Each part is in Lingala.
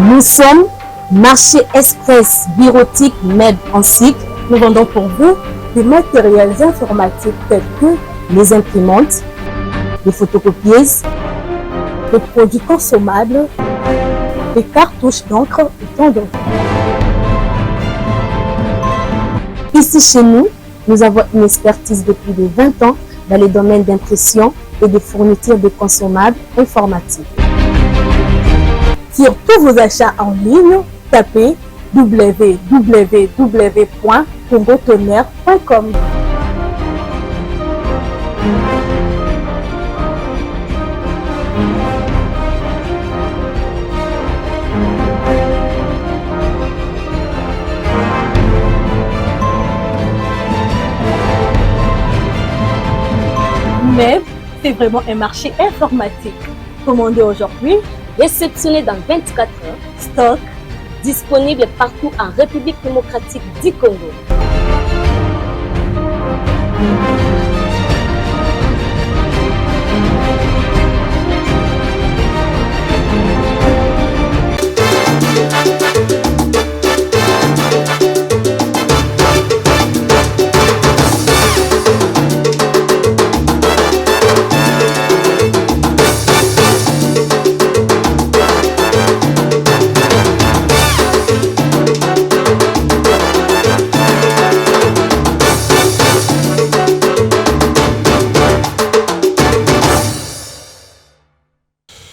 Nous sommes Marché Express Bureautique MEB en cycle. Nous vendons pour vous des matériels informatiques tels que les imprimantes, les photocopieuses, des produits consommables, des cartouches d'encre et tant d'autres. Ici chez nous, nous avons une expertise de plus de 20 ans dans les domaines d'impression et de fourniture de consommables informatiques. Sur tous vos achats en ligne, tapez www.congotonnerre.com. Mais c'est vraiment un marché informatique. Commandez aujourd'hui, réceptionné dans 24 heures, stock disponible partout en République démocratique du Congo.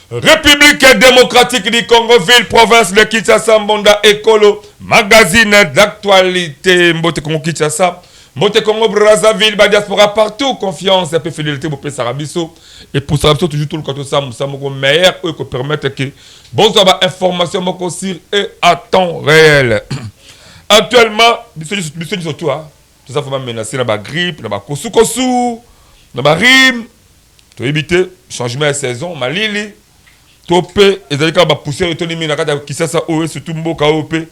République démocratique du Congo, ville, province de Kinshasa, Mbonda, Écolo, magazine d'actualité, Mbote Congo Kinshasa, Mbote Congo Brazzaville, diaspora partout, confiance et fidélité, Mbote Sarabiso, et pour Sarabiso, toujours tout le côté ça, nous meilleur, eux, qui permettent que, bon, ça va information, mon sur et à temps réel. Actuellement, monsieur surtout, tout ça, faut menacer, dans la grippe, dans la kosu, dans la rime, tu éviter, changement de saison, malili, topé et d'ailleurs quand poussière et tonimi na kata kisasa oe surtout mboka opé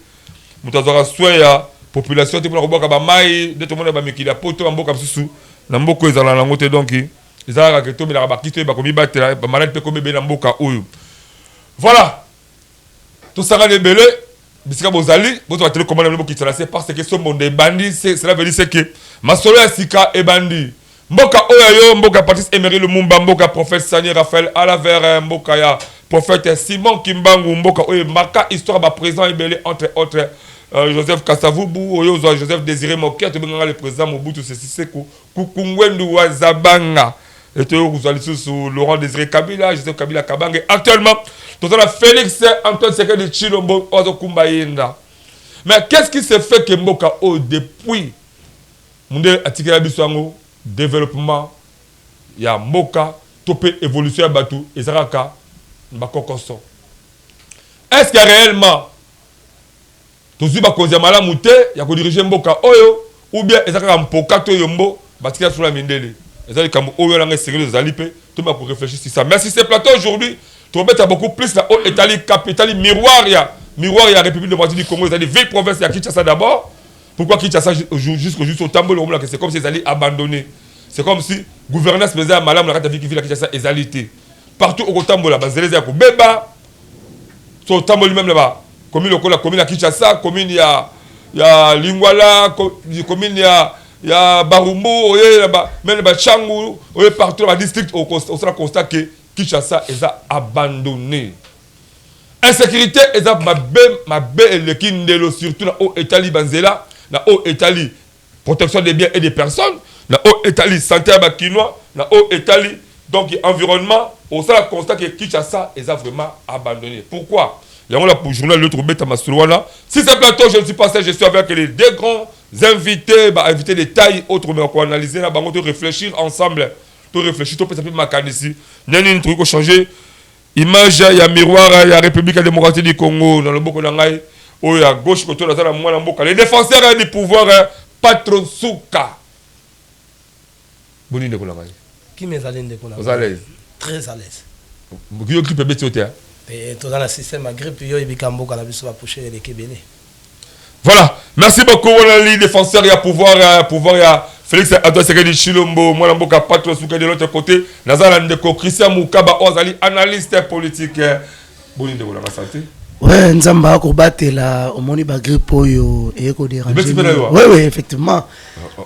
mutazora soya population te pour boka ba mai de tout monde ba mikila poto mboka susu na mboko ezala na ngote donc ezala ka to mila ba kito ba komi batela ba malade pe komi be na mboka oyo voilà tout ça les belé bisika bozali bozo batele commande mboka kitala c'est parce que ce monde est bandit cela veut dire c'est que masolo ya sika e bandit mboka oyo mboka Patrice Emery Lumumba mboka prophète Sani Raphaël Alaver mboka ya prophète Simon Kimbangu mboka oyo maka histoire ba président ebele entre autres Joseph Kasavubu oyo Joseph Désiré Mokia to benganga le président Mobutu Sese Seko Kukungwendu wa Zabanga et to vous sous Laurent Désiré Kabila Joseph Kabila Kabange actuellement tout ça Félix Antoine Sekedi Chilombo Ozo Kumbayenda. Mais qu'est-ce qui se fait que mboka oyo depuis monde atikela bisango développement ya mboka topé évolution ya batu ezaraka bakokoso est-ce que réellement tozu bakonzi malamu te ya ko diriger mboka oyo ou bien ezaraka mpoka to yombo batika sur la mindele ezali kambo oyo la sérieux ezali pe to ba pour réfléchir sur ça merci ce plateau aujourd'hui to mettre beaucoup plus la haute Italie capitale miroir ya République démocratique du Congo ezali ville province ya Kinshasa d'abord. Pourquoi Kinshasa jusqu'au tambour c'est comme si ils allaient abandonner. C'est comme si gouvernance faisait un malade, la Kinshasa est partout au tambour là-bas, Zélé Beba, sur le tambour lui-même là-bas, commune à Kinshasa, commune il y a Lingwala, commune il y a Barumbo, même le Changu, partout dans le district, on sera constat que Kinshasa est abandonné. Insécurité est ma belle kindelo surtout dans l'Italie Banzela. Na Italie, protection des biens et des personnes. Na Italie, santé à Bakinois. Na Italie, donc environnement. On s'est constat que Kinshasa est vraiment abandonné. Pourquoi? Il y a pour le journal l'autre bête à Masourouana. Si ce plateau, je ne suis pas seul, je suis avec les deux grands invités, invités de taille, autres, mais on va analyser, on va réfléchir ensemble. Tout réfléchir, tout peut s'appeler Macan ici. Il y a un truc qui a changé. Image, il y a miroir, il y a République démocratique du Congo, dans le Boko Nangai. Oh, à gauche, côté de les défenseurs du pouvoir, Patron Souka. Bonne idée, Qui m'est à l'aise? Vous à l'aise? Très à l'aise. Vous avez grippe bête. Et tout dans le système, grippe, il y a des cambo qui va pousser les Kébélés. Voilà. Merci beaucoup, les défenseurs, il y a pouvoir, il y a Félix Antoine Sekedi Chilombo, moi, Mboka Patron Souka de l'autre côté. Nazala Ndeko, Christian Moukaba, Ozali, analyste politique. Bonne idée, vous la santé. Ouais, nzamba ko batela omoni ba grippe oyo et ko déranger. Oui, effectivement.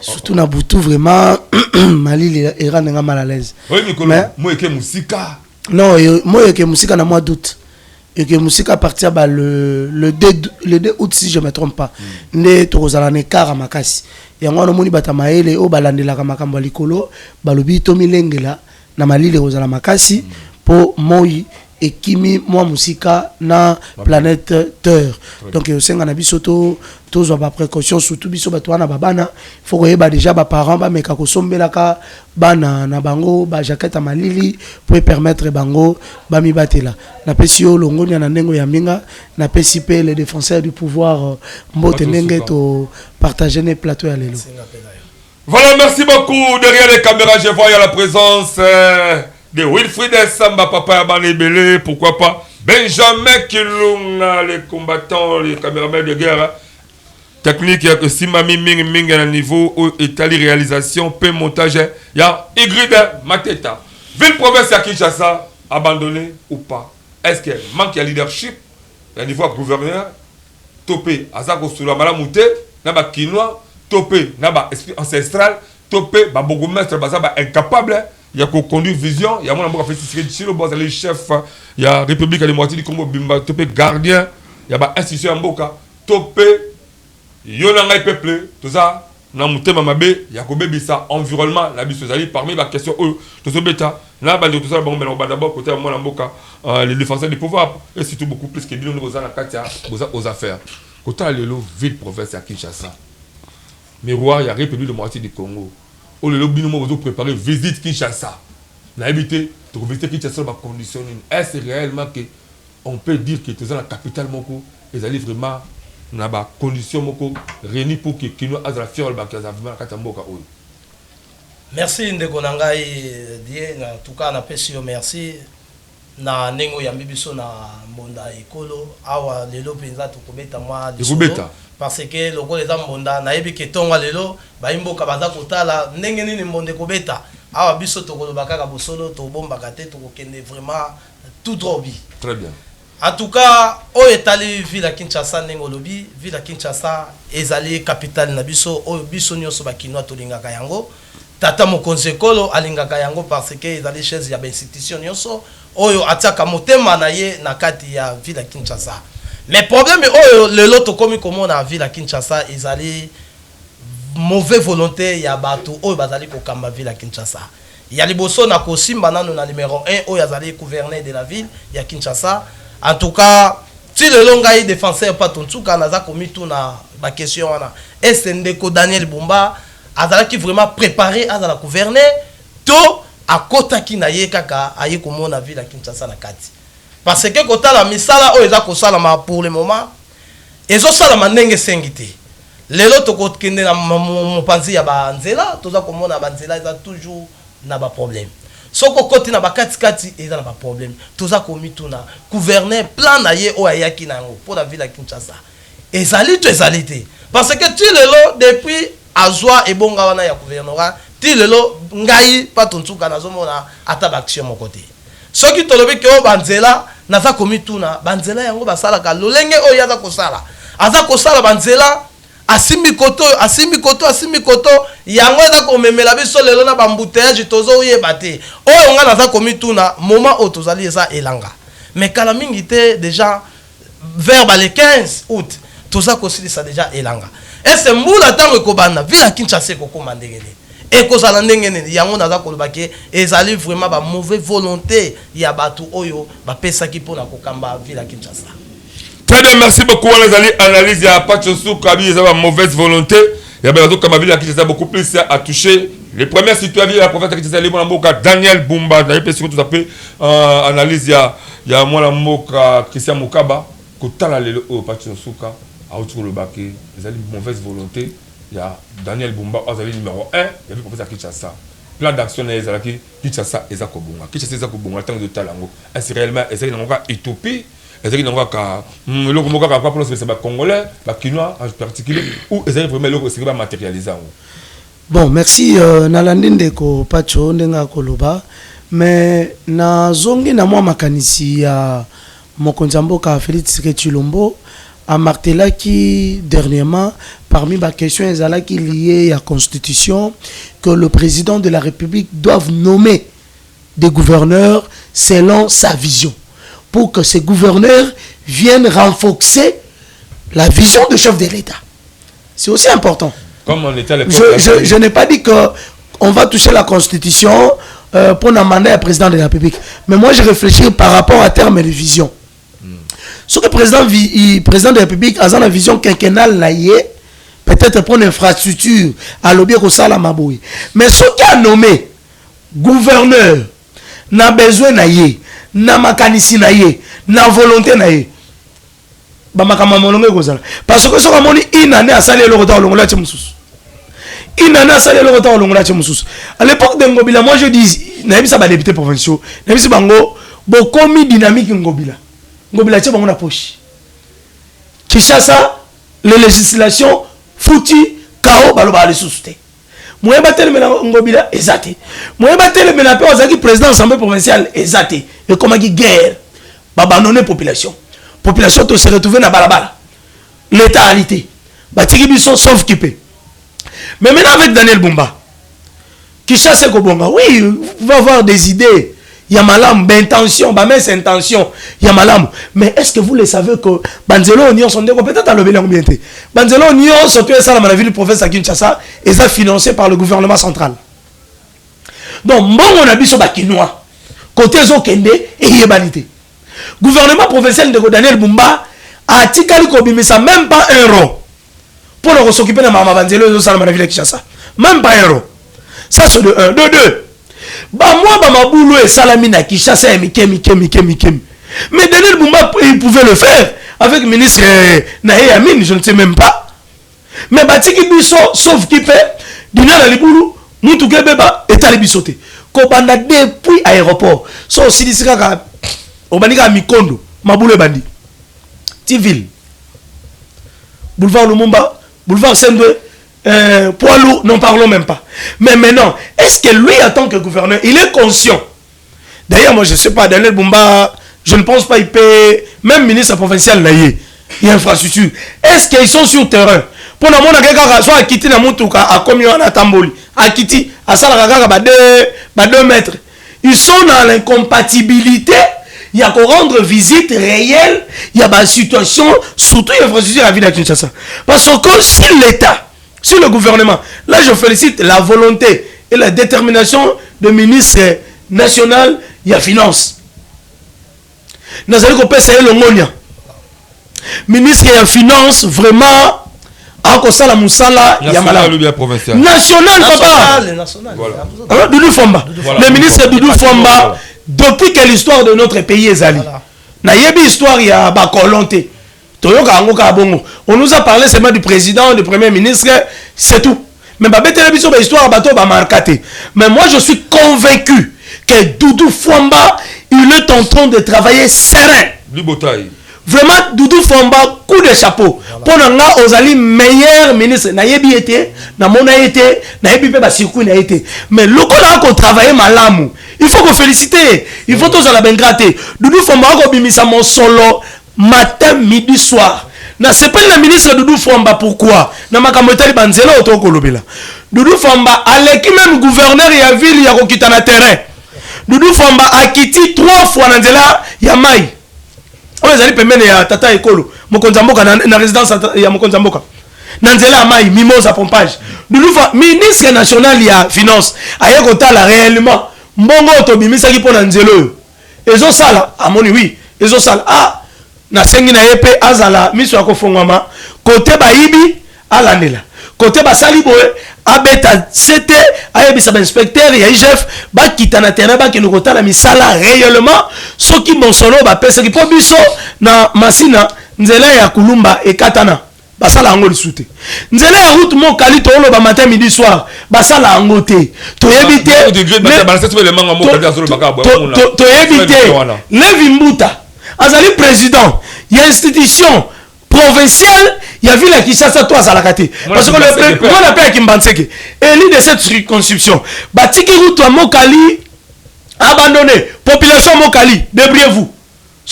Surtout na butu vraiment malili era nga mal à l'aise. Oui, mais moi que musika. Non, moi que musika na mois d'août. Et que musika partir ba le 2 août si je me trompe pas. Ne tozala ne kara makasi. Yango no moni bata maele o balandela ka makambo likolo balobi to milengela na malili ozala makasi po moi et kimi moi musika na planète Terre. Donc au sein na biso to zo ba précaution surtout biso bato na babana faut que déjà ba parents ba meka ko sombelaka bana na bango ba jaquette malili pour permettre bango ba mi batela na pesio longoni na ndengo ya minga na pesipe les défenseurs du pouvoir mbote ndenge to partager les plateaux ya lelo. Voilà, merci beaucoup. Derrière les caméras, je vois la présence de Wilfried Samba, papa Yabanebele, pourquoi pas Benjamin Kilunga, les combattants, les caméramans de guerre. Technique, il y a que Simami Ming à niveau Italie réalisation, peu montage. Il y a Igrid Mateta. Ville province à Kinshasa, abandonné ou pas? Est-ce qu'il manque de leadership à niveau gouverneur? Topé, Azako Soula Malamouté, Naba Kinois, Topé, Naba esprit ancestral, Topé, Babogomestre, Bazaba incapable. Il y a qu'on conduit vision, il y a mon amour fait Chilo Boz, les chefs, il y a République de moitié du Congo, Bimba, Topé, gardien, il y a institution Mboka, Topé, Yonanga peuplé, tout ça, Namouté Mamabé, il y a Bisa, environnement, la Bissozali, parmi la question, tout ce bêta, là, tout ça, bon, mais d'abord, côté moi, Mboka, les défenseurs du pouvoir, et surtout beaucoup plus que nous, nous avons aux affaires. Côté Alelo, ville province à Kinshasa. Miroir, il y a République de moitié du Congo. Oh, le lobby nous avons préparé visite Kinshasa. On a évité de visiter Kinshasa dans condition. Est-ce réellement que on peut dire que tout ça la capitale Moko, ils allaient vraiment dans la condition Moko réunis pour que nous ayons la fiole vraiment la Katamboka. Merci ndeko nangai die en tout cas na pesio merci na nengo ya mbibiso na mbonda ekolo awa lelo penza to kobeta moi parce que loko les mbonda na yebi ke tonga lelo ba imboka baza kotala ndenge nini mbonde kobeta awa biso to kolobaka ka bosolo to bombaka te to kokende vraiment tout trop bien. Très bien. En tout cas o etali ville à Kinshasa nengo lobi ville à Kinshasa ezali capitale na biso o biso nyoso ba kinwa to lingaka yango tata mokonzi ekolo alingaka yango parce que ezali chaise ya ba institution nyoso oyo atiaka motema na ye na kati ya ville à Kinshasa. Mais problème oyo lelo to komi komona na ville à Kinshasa ezali mauvaise volonté ya bato oyo bazali kokamba ville à Kinshasa. Ya liboso na kosimba nanu na numéro 1 oyo azali gouverneur de la ville ya Kinshasa. En tout cas, si le longai défenseur pas tontuka naza komi tout na ba question wana. Est ndeko Daniel Bumba azala ki vraiment préparé azala gouverner to akota ki na ye kaka aye komona ville à Kinshasa na kati. Parce que kota la misala o eza ko sala ma pour le moment ezo sala manenge sengité. Lelo to ko kende na mopanzi ya ba nzela toza komona ba nzela eza toujours na ba problème. Soko koti na ba kati eza na ba problème. Toza komi tuna gouverner plan na ye o ayaki nango pour la ville à Kinshasa. Ezali to ezalité parce que tu lelo depuis azwa ebonga wana ya gouvernorat ti lelo ngai patontuka nazomona ata ba action mon côté. Soki tolobi ke o banzela naza komi tuna banzela yango basala ka lolenge o yaza kosala aza kosala banzela asimi koto yango eza komemela biso lelo na bambouteillage tozo yeba te oyo nga naza komi tuna moment o tozali eza elanga mais kala mingi te déjà vers le 15 août toza kosilisa déjà elanga ese mbula tango ekobanda ville ya Kinshasa kokoma ndenge nini ekozala ndenge nini yango naza koloba ke ezali vraiment ba mauvaise volonté ya bato oyo bapesaki mpona kokamba ville ya Kinshasa. Très bien, merci beaucoup. On a allé analyse à Pachosou Kabi, il y a une mauvaise volonté. Il y a d'autres comme la ville qui beaucoup plus à toucher. Les premières citoyens, la prophète qui s'est allé, Daniel Bumba, d'ailleurs, parce que tout à fait analyse, il y a moi la moka Christian Mukaba, Kotala le Pachosou Ka, à autour le baquet. Ils ont une mauvaise volonté. Il y a Daniel Bumba, vous avez numéro 1, il y a le professeur Kinshasa. Plan d'action, il y a Kinshasa et Zakobunga. Kinshasa et Zakobunga, tant de talango. Est-ce réellement, est-ce qu'il y a une utopie? Est-ce qu'il y a un Congolais, un Kinois en particulier, ou est-ce qu'il y a matérialisé? Bon, merci. Nalandinde ko Pacho ndenga koloba, mais na zongi na mwa makanisi ya Mokonzamboka Félix Tshisekedi a martelé qui dernièrement parmi les questions qui liées à la Constitution que le président de la République doit nommer des gouverneurs selon sa vision pour que ces gouverneurs viennent renforcer la vision du chef de l'État. C'est aussi important. Comme on était je n'ai pas dit qu'on va toucher la Constitution pour demander à président de la République. Mais moi, je réfléchis par rapport à terme de vision. Ce que le président de la République a une vision quinquennale, peut-être pour une infrastructure, à l'objet au Salamaboui. Mais ce qui a nommé gouverneur, n'a besoin naïe, n'a makanisi naïe, n'a volonté naïe. Parce que ce qu'on a dit, une année à saler le retard au Longola Tchemoussous. Une année à saler le retard au Longola Tchemoussous. À l'époque de Ngobila, moi je dis, n'a pas de député provinciaux, n'a pas bango, beaucoup dynamique Ngobila. Ngobila tche bango na poche. Kishasa, les législations foutues, KO, baloba les sous-soutés. Moi batel mena Ngobila ezate. Moi batel mena pe ozaki président de l'Assemblée provinciale ezate. Et comme qui guerre, babandonner population. Population to se retrouver na balabala. L'état a été. Batiki biso sauf qui peut. Mais maintenant avec Daniel Bumba, qui chasse Kobonga, oui, va avoir des idées. Il y a malam, d'intention, mais c'est intention. Il y a malam. Mais est-ce que vous le savez que Banzelo Union sont peut-être à l'obélion bien. Banzelo Union sont tous ça la ville du province à Kinshasa et ça financé par le gouvernement central. Donc, bon, on a vu sur Bakinois. Côté Zokende et Yebanité. Gouvernement provincial de Daniel Bumba a tikali kobimisa même pas €. Pour le s'occuper de Mama Banzelo de la ville de Kinshasa. Même pas €. Ça c'est de 1. De 2. Bah moi, bah ma boulot est salamina qui chasse Mikem. Mais Daniel Bumba, il pouvait le faire avec le ministre Naé Amin, je ne sais même pas. Mais bah tiki biso, sauf qui fait, dina la liboulou, Mountouke beba, et tali bisote. Kobanda depuis aéroport. So aussi d'ici kaka, Obanika Mikondo, ma boulot bandi. Tiville. Boulevard Lumumba, boulevard Sendwe. Poids lourd, n'en parlons même pas. Mais maintenant, est-ce que lui, en tant que gouverneur, il est conscient? D'ailleurs, moi, je ne sais pas, Daniel Bumba, je ne pense pas qu'il peut, même ministre provincial, il y a infrastructure. Est-ce qu'ils sont sur le terrain? Pour le moment, soit à Kiti, à Komio, à Tamboli, à Kiti, à Salagaga, 2 mètres. Ils sont dans l'incompatibilité. Il y a qu'à rendre visite réelle. Il y a des situations, surtout l'infrastructure à la ville de Kinshasa. Parce que si l'État, sur le gouvernement, là je félicite la volonté et la détermination du ministre national, il y a finance. Nous allons passer le Monia. Ministre de la finance, vraiment, à cause de la Moussala, il y a malade. National, papa. National. Doudou Fomba. Le ministre Doudou Fomba, depuis que l'histoire de notre pays est allée. Il y a une histoire, il y a Bakolonté. On nous a parlé seulement du président, du premier ministre, c'est tout. Mais moi je suis convaincu que Doudou Fomba, il est en train de travailler serein. Vraiment, Doudou Fomba, coup de chapeau. Pour nous, Ozali, meilleur ministre. Nayebi été, Namona été, Nayebi pe basirkou na été. Mais le coup là qu'on travaille malamu, il faut qu'on félicite. Il faut tous à la bengrate. Doudou Fomba, qu'on bimisa mon solo. Matin, midi, soir. C'est pas le ministre Doudou Fomba. Pourquoi? Doudou Fomba, avec même gouverneur, il y a ville, il y a quitté na terrain. Doudou Fomba a quitté 3 fois dans la il y a maï. On les a dit il y a Tata Ekolo. Mokonzamboka na résidence il y a Mokonzamboka. Nanzela maï, mimosa pompage. Doudou Fomba, ministre national, il y a finance. Aïe kotala réellement. Mbongo otobimisa ki po nanzelo. Ezo sala, amoni oui. Ezo sala. Ah. Na sengi na yepe azala miso ya kofongwama côté baibi alandela côté basali boye abeta c'était ayebisa ba inspecteur ya IGF ba kitana terrain ba ki nokota la misala réellement soki monsono ba pesa ki po biso na masina nzela ya kulumba ekatana basala ngo lisute nzela ya route mo kali to lo ba matin midi soir basala ngo te to yebite to yebite Levi Mbuta Azali président, il y a institution provinciale, il y a ville à Kinshasa, toi à la Kati. Parce que le appelle à Kimbanseke. Et l'île de cette circonscription, Batiki Routou Mokali, abandonné. Population Mokali, débrouillez-vous.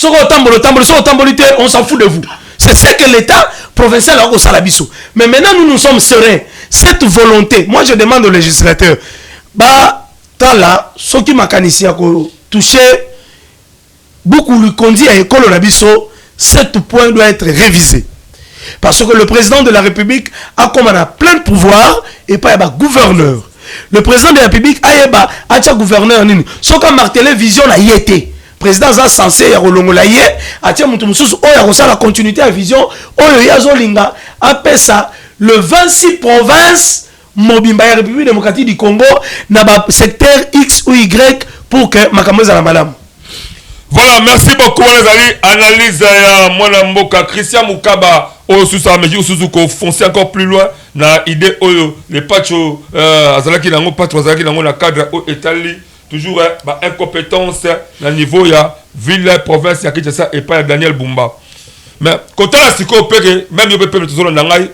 on s'en fout de vous. C'est ce que l'État provincial a au Salabiso. Mais maintenant, nous sommes sereins. Cette volonté, moi je demande aux législateurs, ceux qui m'ont touché, beaucoup lui conduit à l'école Labiso, 7 points doit être révisé. Parce que le président de la République a comme un plein de pouvoir et pas un gouverneur. Le président de la République a un gouverneur. Ce qui a martelé vision a été. Le président est censé la continuité à vision. Le 26 provinces Mobimba la République démocratique du Congo n'a pas secteur X ou Y pour que Makamoza la madame. Voilà, merci beaucoup les analyse ya mwana mboka Christian Mukaba au sous-sa mesure sous-ko foncer encore plus loin na idée oyo les pacho azalaki nango patro azalaki nango na cadre au Italie toujours ba incompétence na niveau ya ville province ya Kinshasa et pas ya Daniel Bumba. Mais côté la siko peke même yo peut toujours na ngai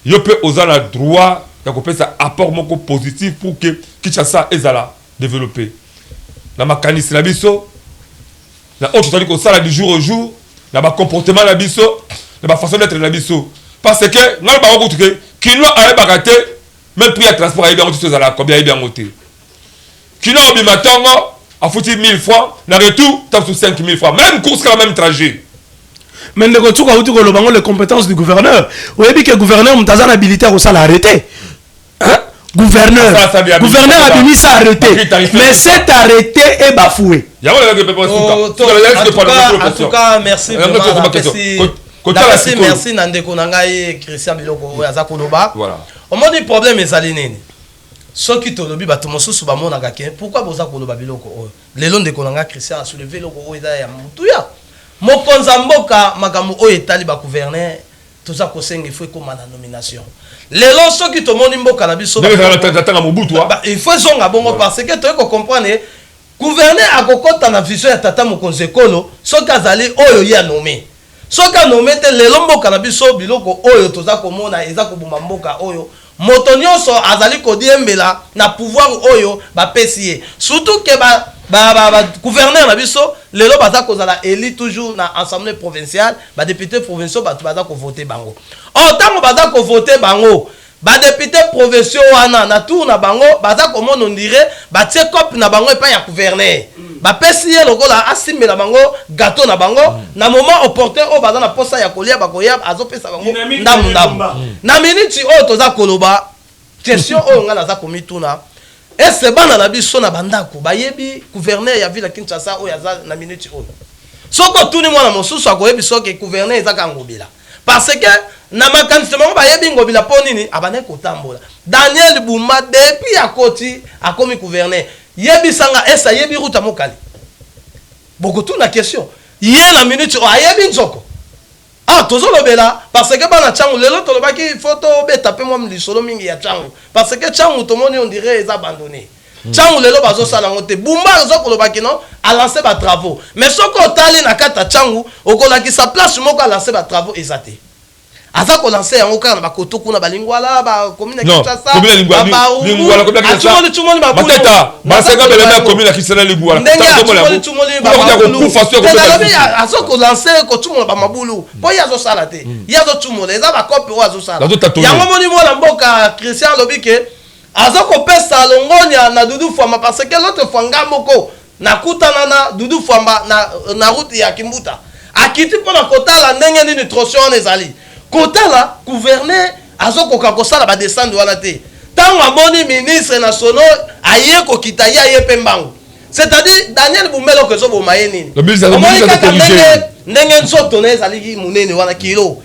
yo peut osana droit ya ko pesa apport moko positif pour que Kinshasa ezala développer. Na makanisi na biso la autre tandis qu'on ça du jour au jour la comportement la biso la façon d'être la biso parce que non ba ko que kilo a baraté même prix à transport a bien tout ça là combien bien monté kilo au bimatongo a foutu 1000 francs na retour tape sur 5000 francs même course quand même trajet mais le retour a tout le bango les compétences du gouverneur vous avez dit que le gouverneur mutazana habilitaire au ça l'a arrêté hein gouverneur a mis ça arrêté mais cet arrêté est bafoué. En tout cas, merci merci Nandeko Nangaye Christian Biloko Azakoloba. Au moins du problème est aliné. Ceux qui te lobby batomoso sous bamon nagake. Pourquoi boza koloba biloko? Les longs de Konanga Christian a soulevé le gros ida ya mutuya. Mokonza mboka makamu o etali ba gouverner tout ça ko sengi faut comme na nomination. Les longs ceux qui te moni mboka na biso. Il faut zonga bongo parce que tu comprendre gouverner à kokota na vision ya tata mokonzi kolo soki azali oyo ya nommé soki nommé te lelo mboka na biso biloko oyo toza komona eza kobuma mboka oyo moto nyonso azali kodiembela na pouvoir oyo bapesi ye surtout que gouverneur na biso lelo baza kozala élu toujours na assemblée provinciale ba député provinciaux baza ko voter bango tango baza ko voter bango ba député provinciaux wana na tour na bango baza komona on dirait ba tie cop na bango epa ya gouverneur ba pesi ye lokola asimela bango gâteau na bango na moment opportun o baza na posa ya kolia bakoya azopesa bango ndamu na minute o toza koloba question o ngala za komituna ese bana na biso na bandako bayebi gouverneur ya ville Kinshasa o ya za na minute o soko tuni mwana mosusu akoyebi soke gouverneur ezaka ngobila parce que na makanisi bango bayebi ngobila po nini abane kotambola Daniel Bumba depuis akoti akomi gouverneur yebi sanga esa yebi ruta mokali boko tu na question ye na minute o ayebi nzoko tozo lobela parce que bana changu lelo to lobaki photo beta pe moi lisolo mingi ya changu parce que changu to moni on dirait est abandonné changu lelo bazo sala ngote Bumba zo ko lobaki non a lancé ba travaux mais soko tali na kata changu okolaki sa place moko a lancé ba travaux ezate aza ko lancer yango kana ba koto kuna balingwala ba commune Kinshasa lingwala ko bia tumoni ba mateta ba senga belema commune Kinshasa lingwala tumoni ba ko façon ko aza ko lancer ko tumoni ba mabulu po yazo sala te yazo tumoni eza ba copie o azo sala yango moni mona mboka Christian lobike aza ko pesa longonya na Dudu Fwamba parce que l'autre fois ngamoko na kutana na Dudu Fwamba na route ya Kimbuta akiti pona kotala ndenge ni nutrition ezali kotala gouverneur azoko kakosala ba descendre wana te tango amoni ministre national aye ko kitaya ye pembango c'est-à-dire Daniel Bumelo ko zo bomaye nini ndenge nzoto na ezali munene wana kilo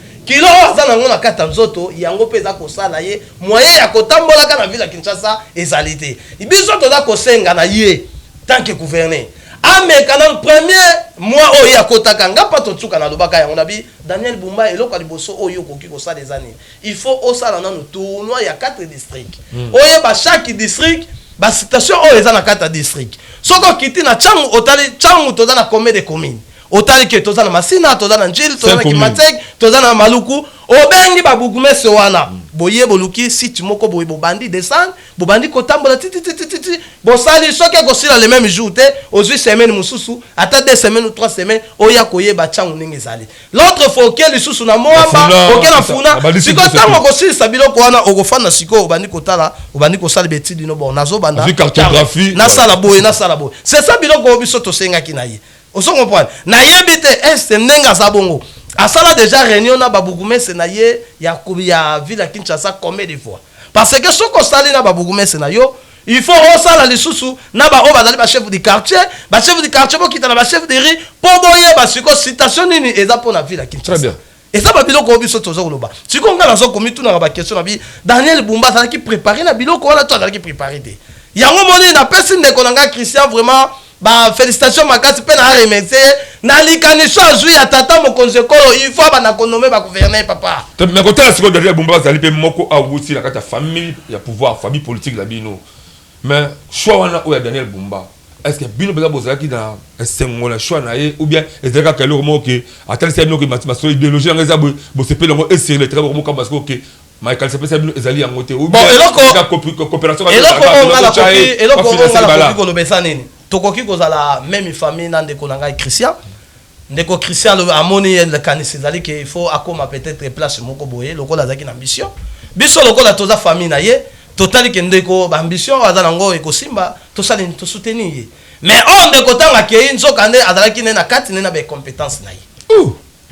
aza nango na kata nzoto yango peza kosala ye moyen ya kotambola kana ville ya Kinshasa ezali te ibiso toza kosenga na ye tant que gouverneur ameka na premier mois oyo akotaka ngapa totsuka na lobaka yango nabi Daniel Bumba eloko liboso oyo koki kosala des années il faut osala na tournoi ya 4 districts oyo ba chaque district ba station oyo eza na 4 districts soko kiti na changu otali changu toza na combien de communes otali ke toza na Masina toza na Njili toza na Kimatek toza na Maluku obengi ba bourgmestre wana boye boluki si tu moko boye bobandi descendre bobandi kotambola titi bosali soki ko sila le même jour te aux 8 semaines mususu ata 2 semaines ou 3 semaines oya koyeba changu ndenge ezali l'autre fois oke lisusu na moamba oke na funa siko tango ko sila biloko wana okofana siko obandi kotala obandi kosala betidi no bon nazo banda cartographie na sala boye c'est ça biloko biso to senga kinaye oso comprendre na yebite est ndenga za bongo asala déjà réunion na babourgmestre na ye ya ville ya Kinshasa combien de fois parce que soko sali na babourgmestre na yo il faut osala lisusu na ba o bazali ba chef du quartier bo kitana ba chef de rue po boye ba siko citation nini eza po na ville ya Kinshasa. Très bien. Et ça ba biloko biso tozo koloba siko ngala zo komitu na ba question na bi Daniel Bumba ça qui préparer na biloko wana to qui préparer te yango moni na pesi ndeko nanga Christian vraiment ba félicitations makasi pe na remercier na likanisho azui ya tata mokonzi ekolo il faut bana konome ba gouverner papa mais côté la seconde dernière Bumba zali pe moko a wuti la kata famille ya pouvoir famille politique la bino mais choix wana o ya Daniel Bumba est-ce que bino beza bozaki na esengo la choix na ye ou bien ezaka kelo mo ke atali c'est que ma idéologie nga za bo sepe longo et sur le très mo ka parce que Michael sepe c'est bino ezali yango te ou bien coopération tokoki kozala même famille na ndeko na ngai Christian ndeko Christian le amoni le kanisi zali que il faut akoma peut-être place moko boye lokola zaki na mission biso lokola toza famille na ye totali ke ndeko ba ambition azala ngo ekosimba tosali to soutenir mais on ndeko tanga ke nzoka nde azalaki ne na kati ne na be compétence na ye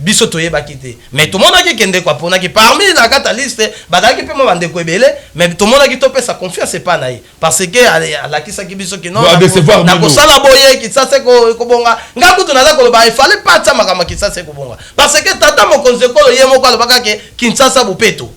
biso toyeba kité mais tout le monde qui kende kwa pona ki parmi la kata liste badaki pe mo bande ko ebele mais tout le monde qui topé sa confiance c'est pas naï parce que ala kisa ki biso ki non na ko sala boye ki ça c'est ko bonga ngaku to naza ko ba il fallait pas ta makama ki ça c'est ko bonga parce que tata mo konze ko ye mo ko baka ke Kinshasa bopeto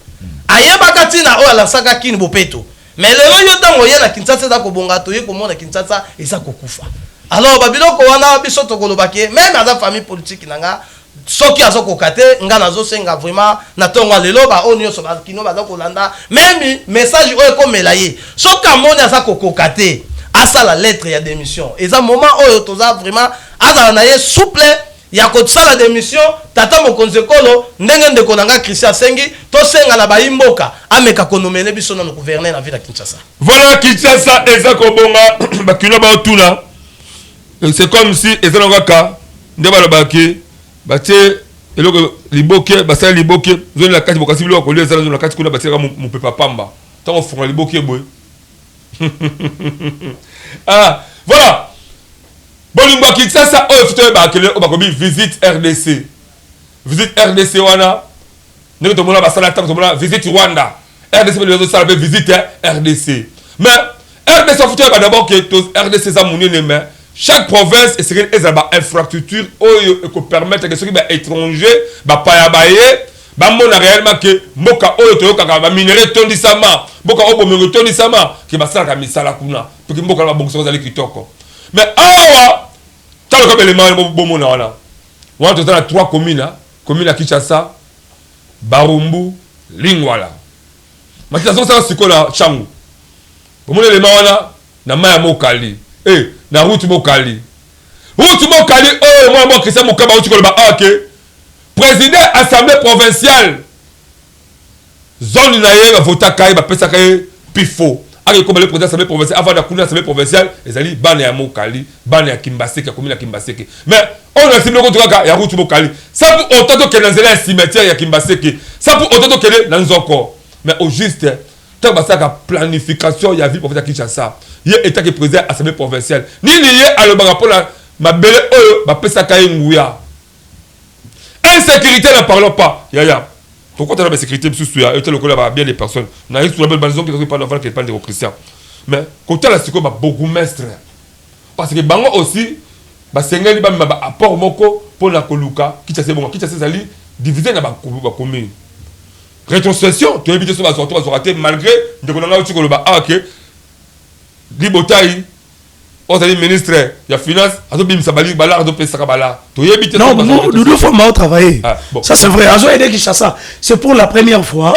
ayeba katina o ala saka kin bopeto mais le yo tango ye na Kinshasa da ko bonga to ye ko mona Kinshasa eza ko kufa alors babiloko wana biso to ko lobake même à la famille politique nanga soki azoko kate nga nazo senga vraiment na tonga lelo ba onyo so ba kino ba ko landa même message oyo ko melaye soki amoni azako kokate asa la lettre ya démission eza moment oyo toza vraiment azala na ye souple ya ko tsala démission tata mokonzi kolo ndenge ndeko nanga Christian Sengi to senga na baimboka ameka konomele biso na gouverner na ville ya Kinshasa. Voilà Kinshasa eza ko bonga ba kino ba otuna c'est comme si eza na kaka ndeba lobaki batie eloko liboke basala liboke zone la kati bokasi biloko kolé zone la kati kuna batie ka mon pepa pamba tant fonga liboke boy ah voilà bolimba Kinshasa o futo ba kele o ba kobi visite RDC wana ne to mona basala tant to mona visite Rwanda RDC les autres ça visite RDC mais RDC futo ba d'abord que RDC za munene mais chaque province est une infrastructure qui permet que ceux qui sont étrangers mona réellement que mboka oyo toyoka ba minerai tondisama mboka obo mingo tondisama ki basala misala kuna pour que mboka ba bongso zali kitoko mais awa talo comme élément bomona wana wana tozana 3 communes commune ya Kinshasa Barumbu Lingwala makita zo sa sikola changu bomona élément wana na maya mokali na route mokali oh moi Christian Mukaba uti koloba ok président assemblée provinciale zone na ye ba vota kai ba pesa kai pifo aki comme le président assemblée provinciale avant da kuna assemblée provinciale ezali bana ya mokali bana ya Kimbaseke commune ya Kimbaseke mais on a simple contre ka ya route mokali ça pour autant que dans le cimetière ya Kimbaseke ça pour autant que dans Nzoko mais au juste tant basaka planification ya ville provinciale Kinshasa ye état que président assemblée provinciale ni lié à le rapport la mabele oyo ba pesa kai nguya insécurité ne parlons pas yaya pourquoi tu as la sécurité sous ya et le collègue bien des personnes na eu sur la belle balison qui ne pas d'enfant qui parle de Christian mais côté la siko ba bourgmestre parce que bango aussi ba sengeli ba apport moko pour la koluka qui t'a c'est bon qui t'a c'est ali diviser na ba commune rétrocession tu éviter sur ba raté malgré de qu'on a uti ko le ba ok Libotaï, on a dit ministre, il y a finance, il y a non, nous deux fois mal travaillé. Ça c'est vrai. C'est pour la première fois,